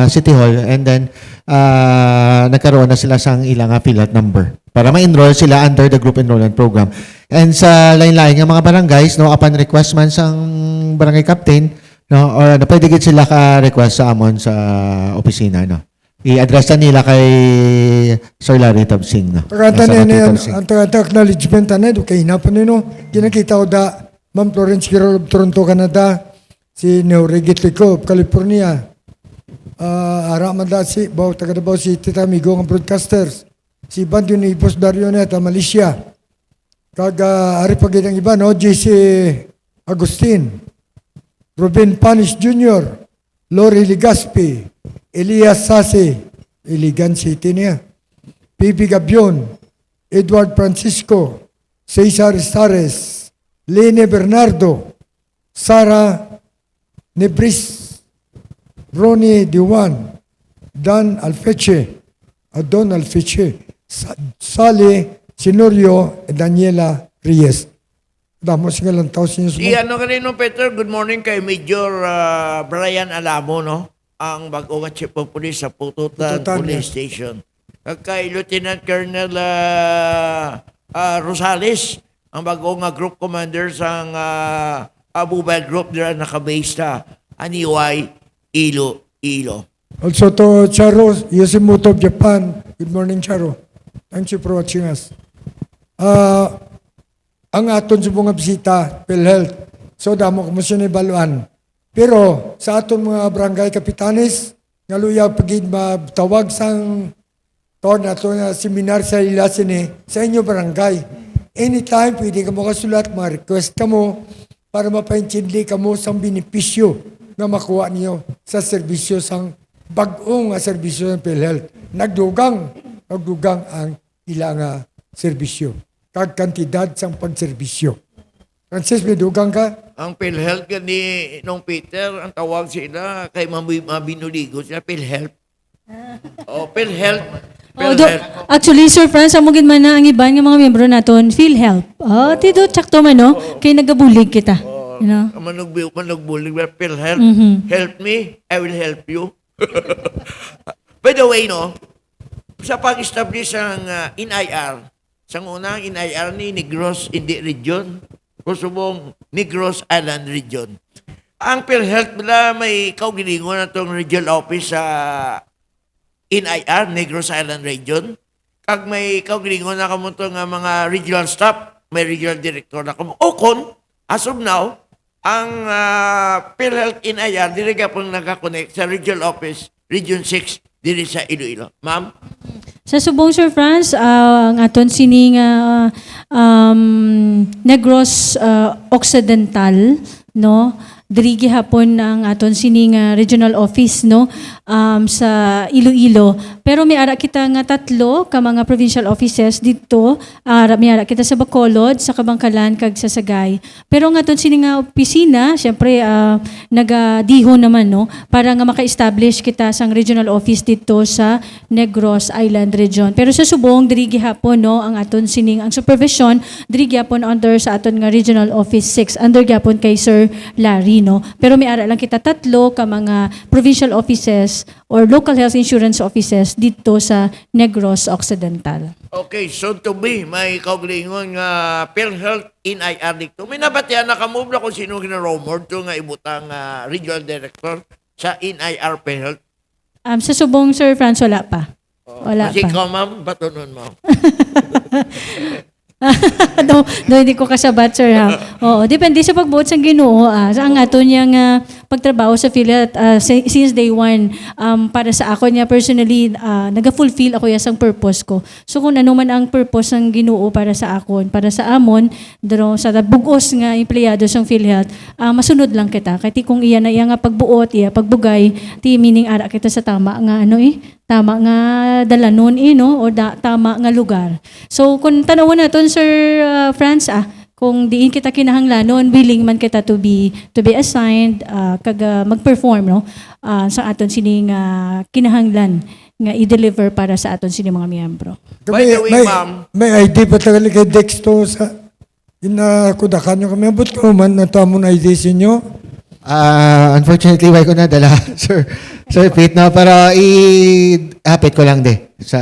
City Hall, and then nagkaroon na sila sang ilang PhilHealth number para ma-enroll sila under the group enrollment program. And sa lain-lain nga mga barangays, no, upon request man sang barangay captain, no, or pwede gid sila ka-request sa amon sa opisina, no. I-address na nila kay Sir Larry Tabsing, no. Pagkata Sa na yan, Tabsing. ang acknowledgement na ito, kaya hinapan nyo, ginakita ko da, Ma'am Florence Girol of Toronto, Canada, si Neurigit Lico of California, Aramanda si taga Davao City, amigo ng broadcasters, si Bandio ni Boss Dario Neta, Malaysia, ari pagid ang iba, no, JC Agustin, Ruben Panis Jr., Lori Ligaspi, Elias Sase, Iligan City niya, Pipi Gabion, Edward Francisco, Cesar Estares, Lene Bernardo, Sara Nebris, Ronnie Diwan, Dan Alfeche, Adon Alfeche, Sally Sinorio, Daniela Reyes. Damos nga lang tao sinyo Si kanino, Peter, good morning kay Major Brian Alamo, no? Ang bago nga chief of police sa Pututan Pututan, Police Station. Kay Lieutenant Colonel Rosales, ang bago nga group commander sa mobile group na nakabase sa Aniway, Ilo. Also to Charo, Yoshimoto of Japan. Good morning, Charo. Thank you for watching us. Ang aton sa mga bisita, PhilHealth. So, damo ko mo siya naibaluan. Pero, sa aton mga barangay kapitanes, nga luya pagid matawag sang taon na to na seminar sa ila sini sa inyo barangay. Anytime, pwede ka mo kasulat, ma-request ka mo para mapaintindi ka mo sa benepisyo na makuha niyo sa serbisyo sang bag-ong nga serbisyo ng PhilHealth. Nagdugang ang ilang serbisyo. Kag kantidad sang pagserbisyo. Francis, may dugang ka? Ang PhilHealth ni nung Peter, ang tawag sila kay mabinuligo sila, PhilHealth. Oh, PhilHealth. Actually, Sir Franz, amugin man na ang iban nga mga miyembro naton, PhilHealth. Tito, tsakto man, no? Kaya nagabulig kita. You know? Manugbulig, PhilHealth. Help me, I will help you. By the way, no, sa pag-establish ng NIR, sa unang NIR ni Negros Indi Region, Kusubong Negros Island Region. Ang PhilHealth nila may kaugilingon na itong regional office sa NIR, Negros Island Region. Kag may kaugilingon na kamo itong mga regional staff, may regional director na kamo. Okon, as of now, ang PhilHealth NIR, dili ka pong nakakonect sa regional office, Region 6, dili sa Iloilo. Ma'am? Sa subong, Sir Franz, ang aton sining Negros Occidental, no? Diri gihapon ang aton sining regional office, no, sa Iloilo. Pero may ara kita nga tatlo ka mga provincial offices dito. May ara kita sa Bacolod, sa Kabangkalan, kag sa Sagay. Pero ang aton sining opisina, syempre nagadihon naman, no, para nga maka-establish kita sang regional office dito sa Negros Island Region. Pero sa subong diri gihapon, no, ang aton sining ang supervision diri gihapon under sa aton nga regional office 6 under gihapon kay Sir Larry, no. Pero may ara lang kita tatlo ka mga provincial offices or local health insurance offices dito sa Negros Occidental. Okay, so to be, may kaugalingon nga PhilHealth NIR dito. May nabatihan na kamove na kung sino ginaromor to nga ibutang regional director sa NIR PhilHealth. Sa subong, Sir Franz, wala pa. Wala Kasi pa. ikaw, ma'am, batunon mo. no, hindi ko kasabat, sir, ha. Oo, depende sa pagbuot sa Ginoo. Sa ang ato niyang pagtrabaho sa PhilHealth since day one, para sa ako niya personally, naga-fulfill ako yasang purpose ko. So kung ano man ang purpose ng Ginoo para sa akon, para sa amon, sa bugos nga empleyado sa PhilHealth, masunod lang kita. Kaya kung iya na iya nga pagbuot, iya pagbugay, ti meaning ara kita sa tama nga tama nga dalanon no, o tama nga lugar. So kung tanawon naton, Sir Franz, kung diin kita kinahanglanon, willing man kita to be assigned kag mag-perform, no, sa aton sining kinahanglan nga i-deliver para sa aton sining mga miyembro. By the way, ma'am. May ID pa tagali kay Dexto sa inakudakan nyo kami. Abot ko man na tamon ID sa inyo. Unfortunately, why ko na dala, Sir Pete, no, para i-hapit ko lang sa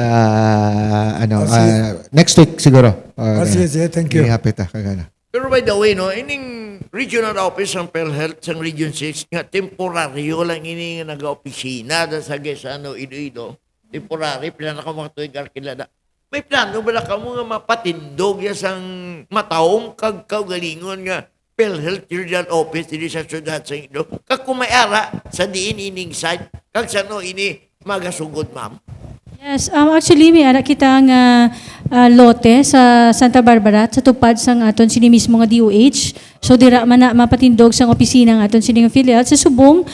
next week siguro. Sige, thank you. I-hapit kagana. Pero by the way, no, ining regional office ng PhilHealth sa Region 6, nga temporaryo lang ini nga nag-opisina sa Gesano, Iloilo. Temporary, plano ka mga tuwing arkilada. May plano ba na ka mo nga mapatindog yasang mataong kaugalingon nga PhilHealth Regional Office dili sa syudad sa Iloilo? Kag kumayara sa diin ining site, kag sano ini magasugod, ma'am? Yes, actually may ara kita nga lote sa Santa Barbara sa tupad sang aton sini mismo nga DOH. So dira man na mapatindog sang opisina ng aton sini nga PhilHealth sa subong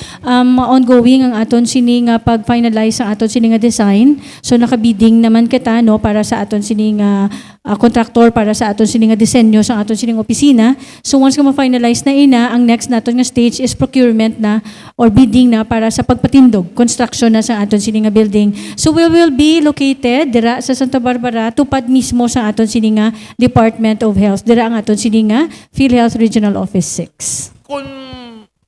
ongoing ang aton sini nga pag-finalize ang aton sini nga design. So nakabidding naman kita, no, para sa aton sini nga kontraktor para sa aton sini nga disenyo sa aton sini nga opisina. So once nga ma-finalize na ang next naton nga stage is procurement na or bidding na para sa pagpatindog, construction na sa aton sini nga building. So we will be located dira sa Santa Barbara, tupad mismo sa aton sini nga Department of Health. Dira ang aton sini nga PhilHealth Regional Office 6. Kung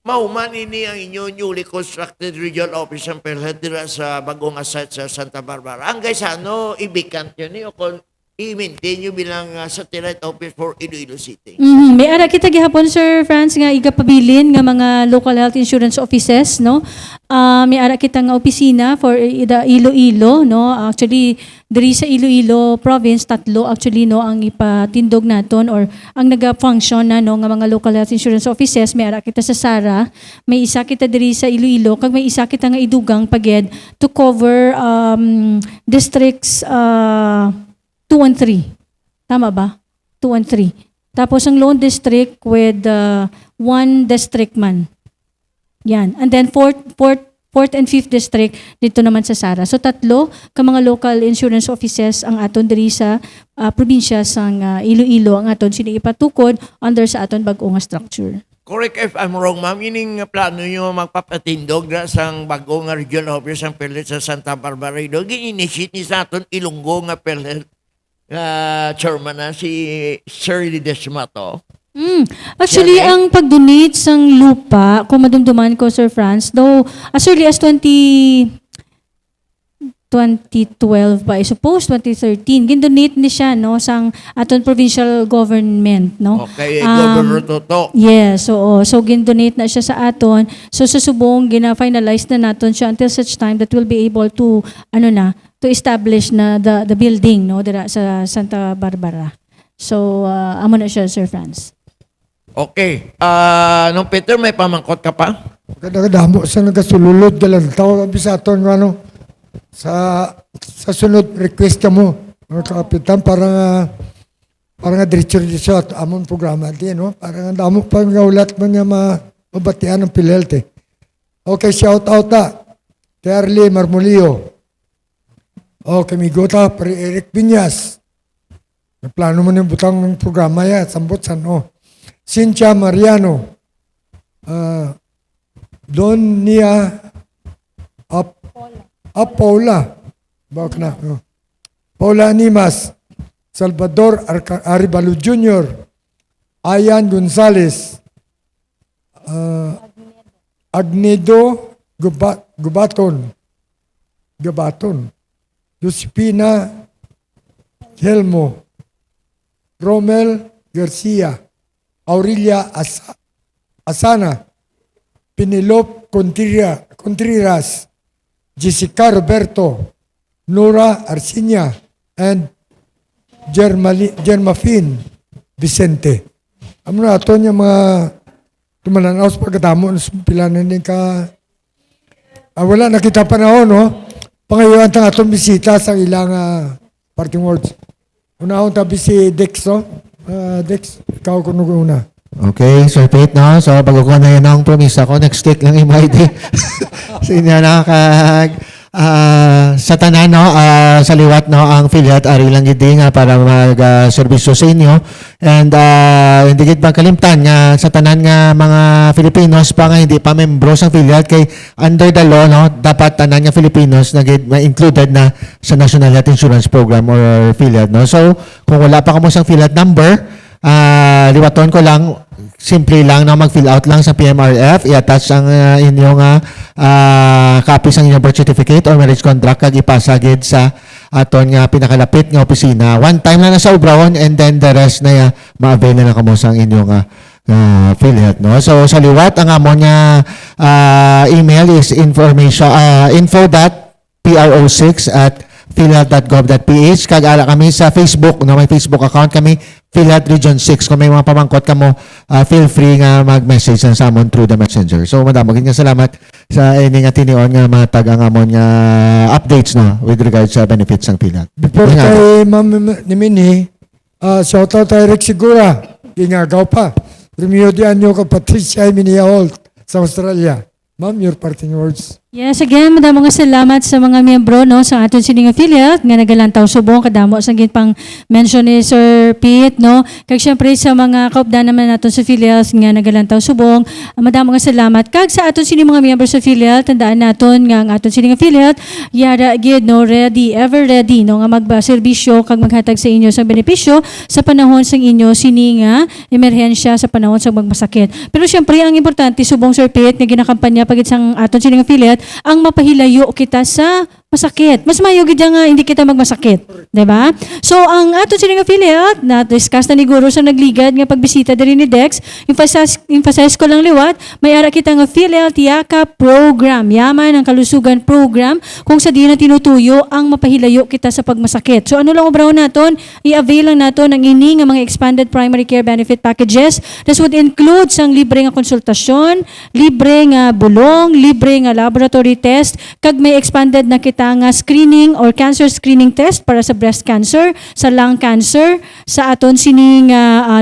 mauman ini ang inyo newly constructed regional office ng PhilHealth dira sa bagong site sa Santa Barbara, ang guys, ibikant yun o kung i-maintain nyo bilang satellite office for Iloilo City. May ara kita gihapon Sir Franz nga igapabilin nga mga local health insurance offices no. May ara kita nga opisina for Iloilo no. Actually diri sa Iloilo province tatlo actually no ang ipatindog naton or ang naga-function na no nga mga local health insurance offices. May ara kita sa Sara, may isa kita diri sa Iloilo kag may isa kita nga idugang paged to cover districts 2 and 3. Tama ba? 2 and 3. Tapos ang Lone District with 1 district man. Yan. And then 4th and 5th district dito naman sa Sara. So tatlo ka mga local insurance offices ang aton diri sa probinsya sang Iloilo ang aton sini ipatukod under sa aton bag-o nga structure. Correct if I'm wrong, ma'am. Yun yung plano nyo magpapatindog na sang bagong regional office ng PhilHealth sa Santa Barbara. Gin-initiate ni sa aton Ilonggo nga PhilHealth chairman na si Sir Ledesma to. Actually, Yan, ang pag-donate sang lupa, kung madumduman ko, Sir Franz, though as early as 2012 pa, I suppose, 2013, gindonate ni siya, no, sang aton provincial government, no? Okay, Governor Toto. Yes, so gindonate na siya sa aton. So sa subong, gina-finalize na naton siya until such time that we'll be able to, to establish na the building, no, dira sa Santa Barbara. So, amo na siya, Sir Franz. Okay. Nung Peter, may pamangkot ka pa? Kadang-kadamo sa nagasululod galang tao bisaton ano sa sunod request ka mo mga kapitan para nga diretso at amon programa din no para nga damo pa nga ulat man nga mabatian ng PhilHealth eh. Okay, shout out Terly Marmolio. Okay, migota pre Eric Piñas. Plano mo yung butang ng programa ya sambot san Cynthia Mariano. Don niya Paula. Bawak na. Paula Animas. Salvador Aribalo Jr. Ayan Gonzales. Agnedo Gubaton. Josephina Helmo. Romel Garcia. Aurelia Asana. Penelope Contreras, Jessica Roberto, Nora Arcinia, and Germafin Vicente. Amo na ato niya mga tumalanaw sa pagkatamo ng pilanan din ka. Wala nakita panahon, no? Pangayuan tang atong bisita sa ilang parting words. Unahon tabi si Dex, no? Dex, ikaw kung una. Okay, Sir Pete, no? So, bago ko na yun ang promisa ko, next week lang yung ID. So, yun yan, sa tanan, no? Sa liwat, no? Ang PhilHealth, ari lang gidi nga para mag-servisyo sa inyo. And, hindi gid magkalimtan nga sa tanan nga mga Filipinos pa nga hindi pa membro sa PhilHealth kay under the law, no? Dapat tanan nga Filipinos na included na sa National Health Insurance Program or PhilHealth, no? So, kung wala pa kamo sang PhilHealth number, liwaton ko lang, simple lang na mag-fill out lang sa PMRF, i-attach ang inyong copy sa inyong birth certificate or marriage contract kag ipasagid sa aton nga pinakalapit nga opisina. One time na sa ubrahon and then the rest na ma-avail na kamo sa inyong PhilHealth, no? So sa liwat ang amon nga email is info.pro6@philhealth.gov.ph kag ara kami sa Facebook, no? May Facebook account kami, PhilHealth Region 6. Kung may mga pamangkot ka mo, feel free nga mag-message sa amon through the messenger. So madam, maging nga salamat sa ining atinion nga matag ang amon nga updates, no, with regards sa benefits ng PhilHealth. Before kay Ma'am Nimini, shout out kay Rick Sigura. Gingagaw pa. Premio di anyo ka Patricia Emilia Holt sa Australia. Ma'am, your parting words. Yes, again, madamo nga salamat sa mga miyembro no sa aton sining PhilHealth nga nagalantaw subong kadamo sa pang mention ni Sir Pete, no. Kag syempre sa mga kaupdan naman naton sa PhilHealth nga nagalantaw subong, madamo nga salamat kag sa aton sining mga miyembro sa PhilHealth, tandaan naton nga ang aton sining PhilHealth yara gid no ready, ever ready no nga magserbisyo kag maghatag sa inyo sa benepisyo sa panahon sang inyo sini nga emerhensya sa panahon sa magmasakit. Pero syempre ang importante subong Sir Pete nga ginakampanya pagit sang aton sining PhilHealth ang mapahilayo kita sa masakit. Mas mayo gid nga hindi kita magmasakit, di ba? So ang aton sining affiliate na discuss na ni Guro sa nagligad nga pagbisita diri ni Dex, emphasize ko lang liwat, may ara kita nga affiliate Yakap program, yaman ang kalusugan program kung sa di na tinutuyo ang mapahilayo kita sa pagmasakit. So ano lang obraw naton, i-avail lang naton ang ini nga mga expanded primary care benefit packages. This would include sang libre nga konsultasyon, libre nga bulong, libre nga laboratory test, kag may expanded na kita nga screening or cancer screening test para sa breast cancer, sa lung cancer, sa aton sining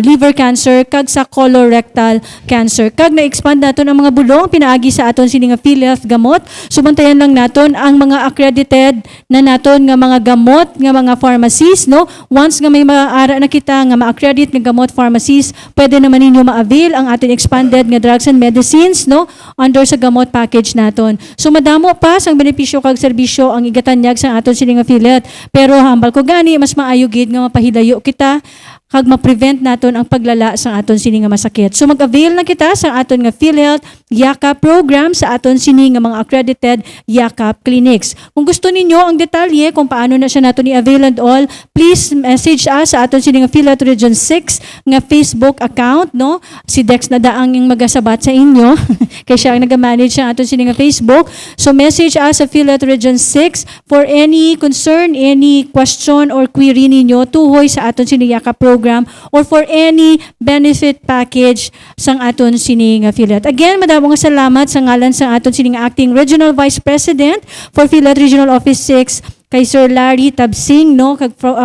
liver cancer, kag sa colorectal cancer. Kag na-expand naton ang mga bulong pinaagi sa aton sining affiliate gamot. Subantayan lang naton ang mga accredited na naton nga mga gamot nga mga pharmacies, no? Once nga may maaara na kita nga ma-accredit nga gamot pharmacies, pwede naman ninyo ma-avail ang ating expanded nga drugs and medicines, no? Under sa gamot package naton. So madamo pa sang benepisyo kag serbisyo ang igatanyag sa aton sining affiliate. Pero hambal ko gani mas maayo gid nga mapahilayo kita kag ma-prevent naton ang paglala sa aton sini nga masakit. So mag-avail na kita sa aton nga PhilHealth Yakap program sa aton sini nga mga accredited Yakap clinics. Kung gusto ninyo ang detalye kung paano na siya naton i-avail and all, please message us sa aton sini nga PhilHealth Region 6 nga Facebook account, no? Si Dex na daang yung magasabat sa inyo kay siya ang nag-manage sa aton sini nga Facebook. So message us sa PhilHealth Region 6 for any concern, any question or query ninyo tuhoy sa aton sini Yakap program or for any benefit package sang aton sini nga PhilHealth. Again, madamo nga salamat sa ngalan sa aton sini nga Acting Regional Vice President for PhilHealth Regional Office 6 kay Sir Larry Tabsing, no,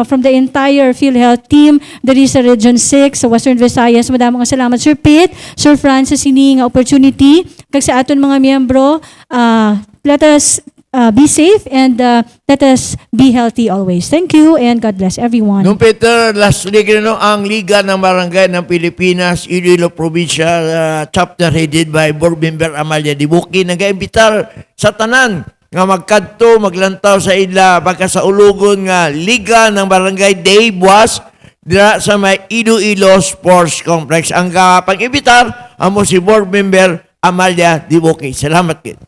from the entire PhilHealth team diri sa Region 6 sa Western Visayas. Madamo nga salamat Sir Pete, Sir Francis sini nga opportunity kag sa aton mga miyembro. Let us be safe and let us be healthy always. Thank you and God bless everyone. Nung Peter, lastly, ang Liga ng Barangay ng Pilipinas, Iloilo Provincial chapter headed by Board Member Amalia Dibuki, nag-imbitar sa tanan nga magkadto, maglantaw sa ila, pagkasaulugon nga Liga ng Barangay Day Buwas, dira sa may Iloilo Sports Complex. Ang pag-imbitar, amo si Board Member Amalia Dibuki. Salamat kit.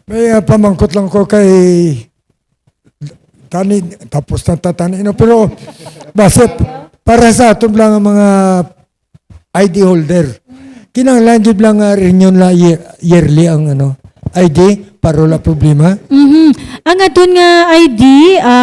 May pamangkot lang ko kay Tani, tapos na tatani. No? Pero base para sa aton lang ang mga ID holder. Kinahanglan jud lang renew la yearly ang ID para wala problema. Ang aton nga ID,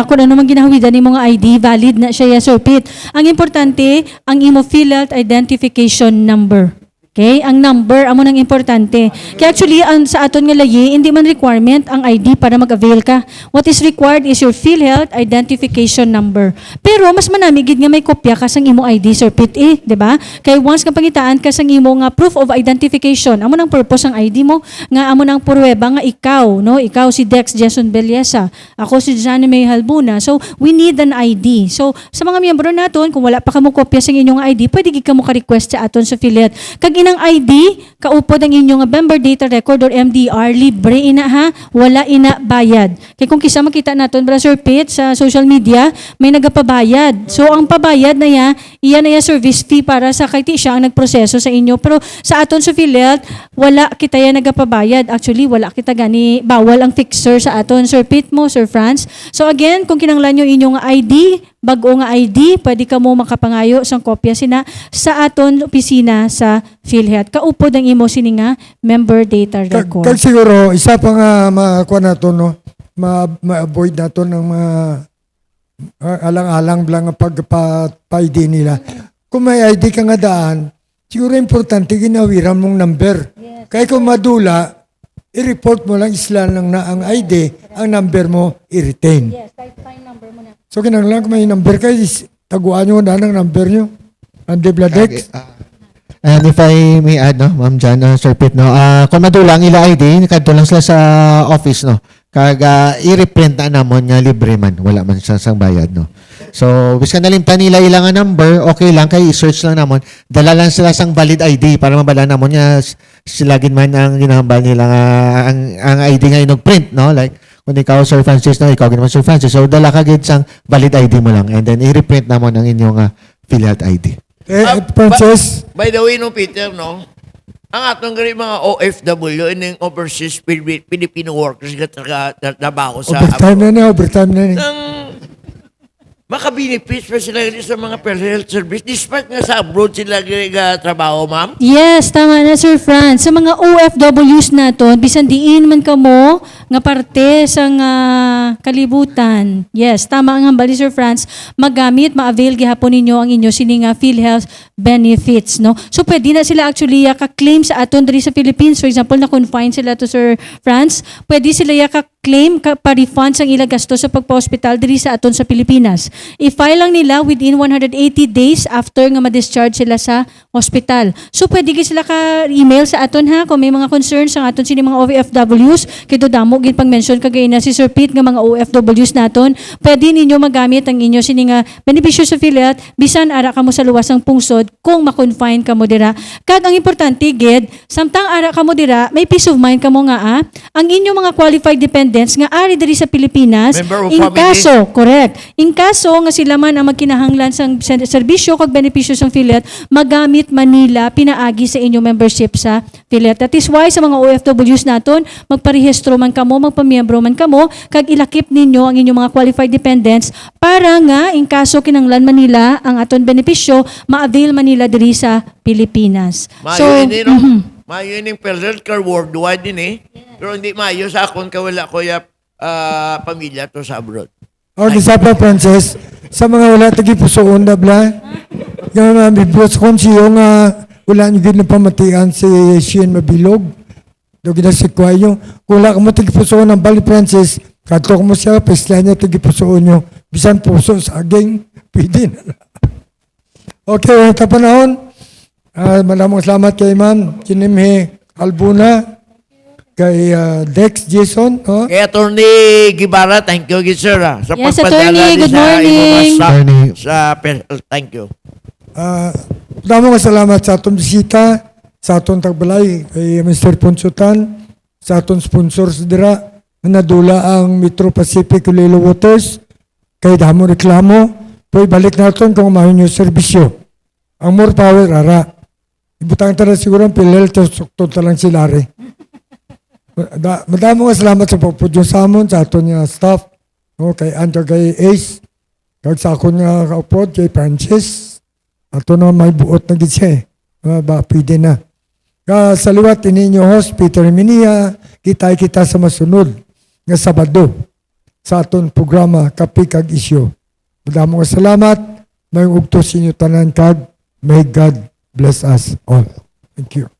kung ano man ginahawidan ni mga ID, valid na siya, Sir Pete. Ang importante, ang imo PhilHealth identification number. Okay? Ang number, amo nang importante. Kaya actually, sa aton nga layi, hindi man requirement ang ID para mag-avail ka. What is required is your PhilHealth identification number. Pero, mas manamigid nga may kopya ka sang imo ID, Sir Pete, di ba? Kaya once nga pangitaan ka sang imo nga proof of identification, amo nang purpose ang ID mo, nga amo nang pruweba nga ikaw, no? Ikaw si Dex Jason Bellesa, ako si Johnny May Halbuna. So, we need an ID. So, sa mga miyembro naton, kung wala pa kamo kopya sang inyong ID, pwede gid kamo ka-request sa aton sa PhilHealth. Kag ng ID, kaupod ang inyong member data record or MDR, libre ina ha, wala ina bayad. Kaya kung kisa makita natin, Brother Pete, sa social media, may nagapabayad. So, ang pabayad na iyan na service fee para sa kay siya ang nagproseso sa inyo. Pero sa aton sa PhilHealth, wala kita yan nagapabayad. Actually, wala kita gani, bawal ang fixer sa aton. Sir Pete mo, Sir Franz. So again, kung kinanglan nyo inyong ID, bago nga ID, pwede ka mo makapangayo sang kopya sina sa aton opisina sa PhilHealth. Kaupod ang imo sini nga member data record. Kag siguro, isa pa nga makuha nato, no? Ma-avoid nato ng mga alang-alang lang ang pagpa-ID nila. Kung may ID ka nga daan, siguro importante ginawiran mong number. Yes. Kaya kung madula, i-report mo lang isla lang na ang ID, ang number mo i-retain. Yes, type number mo na. So kinanglan kung may number kayo, taguan nyo na ng number nyo. Ande Bladex. And if I may add, no, Ma'am Jan, Sir Pete, no, kung madulang ila ID, kadto lang sila sa office, no, kag i-reprint na namon nga libre man, wala man siya sang bayad, no. So, bis ka nalimtan nila ilang number, okay lang, kay i-search lang namon, dala lang sila sang valid ID para mabala namon nga sila gin man ang ginahambal nila nga ang ID nga inog-print, no, like kung ikaw Sir Francis, no, ikaw ginaman Sir Francis, so dala ka gid sang valid ID mo lang, and then i-reprint namon ang inyong PhilHealth ID. Francis? By the way, no, Peter, no, ang atong gari mga OFW and overseas Filipino workers nga trabaho sa Overtime na niya, overtime na niya. nang makabenefits pa sila sa mga PhilHealth service despite nga sa abroad sila nga trabaho, ma'am. Yes, tama na Sir Franz. Sa mga OFWs naton, bisan diin man kamo nga parte sa nga kalibutan. Yes, tama ang hambali Sir Franz, magamit, ma-avail gihapon ninyo ang inyo sini nga PhilHealth benefits, no? So pwede na sila actually ka-claim sa aton diri sa Philippines. For example, na confine sila to Sir Franz, pwede sila ka-claim pa-refund ang ilang gasto sa pagpa-hospital diri sa aton sa Pilipinas. I-file lang nila within 180 days after nga ma-discharge sila sa hospital. So pwede gid sila ka-email sa aton ha kung may mga concerns sa aton sini mga OFWs, kay damo gid pang-mention kagay na si Sir Pete nga mga OFWs naton, pwede ninyo magamit ang inyo sini nga benepisyo sa PhilHealth bisan ara kamo sa luwasang pungsod kung ma-confine kamo dira. Kag ang importante gid, samtang ara kamo dira, may peace of mind kamo nga ang inyong mga qualified dependents nga ari diri sa Pilipinas, Member of in family. kaso, correct. In kaso nga sila man ang magkinahanglan sang serbisyo kag benepisyo sa PhilHealth, magamit Manila pinaagi sa inyong membership sa PhilHealth. That is why sa mga OFWs naton, magparehistro man kamo, magpamiyembro man kamo, kag ilakip ninyo ang inyong mga qualified dependents para nga in kaso kinanglan Manila ang aton benepisyo, ma-avail Manila diri sa Pilipinas. Mayo ini no? Mayo ining PhilHealth card worldwide din eh. Pero hindi mayo sa akon kawala ko ya pamilya to sa abroad. O, isa pa, Frances, sa mga wala tagi pusoon na bla, yung mga biblos kon siyo nga wala nyo gid na pamatian si Shane Mabilog. Doon gina si Kwayo. Kung wala ka mo tagi pusoon ng Bali, Frances, kato mo siya, pisla niya tagi pusoon nyo. Bisan puso sa aging, pwede na. Okay, ito panahon. Maraming salamat kay Ma'am Kinimhe Albuna, kay Dex Jason, no? Kay Attorney Gibara, thank you gid sir sa Yes, pagpadala Attorney, din good sa morning. imong mga staff Attorney. sa PhilHealth. Thank you. Maraming salamat sa atong bisita, sa atong tagbalay, kay Mr. Ponsutan, sa atong sponsors dira, na nadula ang Metro Pacific Ulilo Waters, kay Damo Reklamo, po'y balik natin kung mahal nyo serbisyo. Ang more power, ara. Ibutang tala siguro ang PhilHealth, sukto talang sila rin. Madaming salamat sa pagpudyo sa amon, sa aton nga staff, no, kay Andrew, kay Ace, kag sa akon nga kaupod, kay Francis, ato na may buot na gid siya pwede na. Sa liwat, ininyo host, Peter Minia, kita sa masunod nga Sabado sa aton programa, Kapi Kag Isyo. Madaming salamat, may ugtos inyo tanan kag, may God bless us all. Thank you.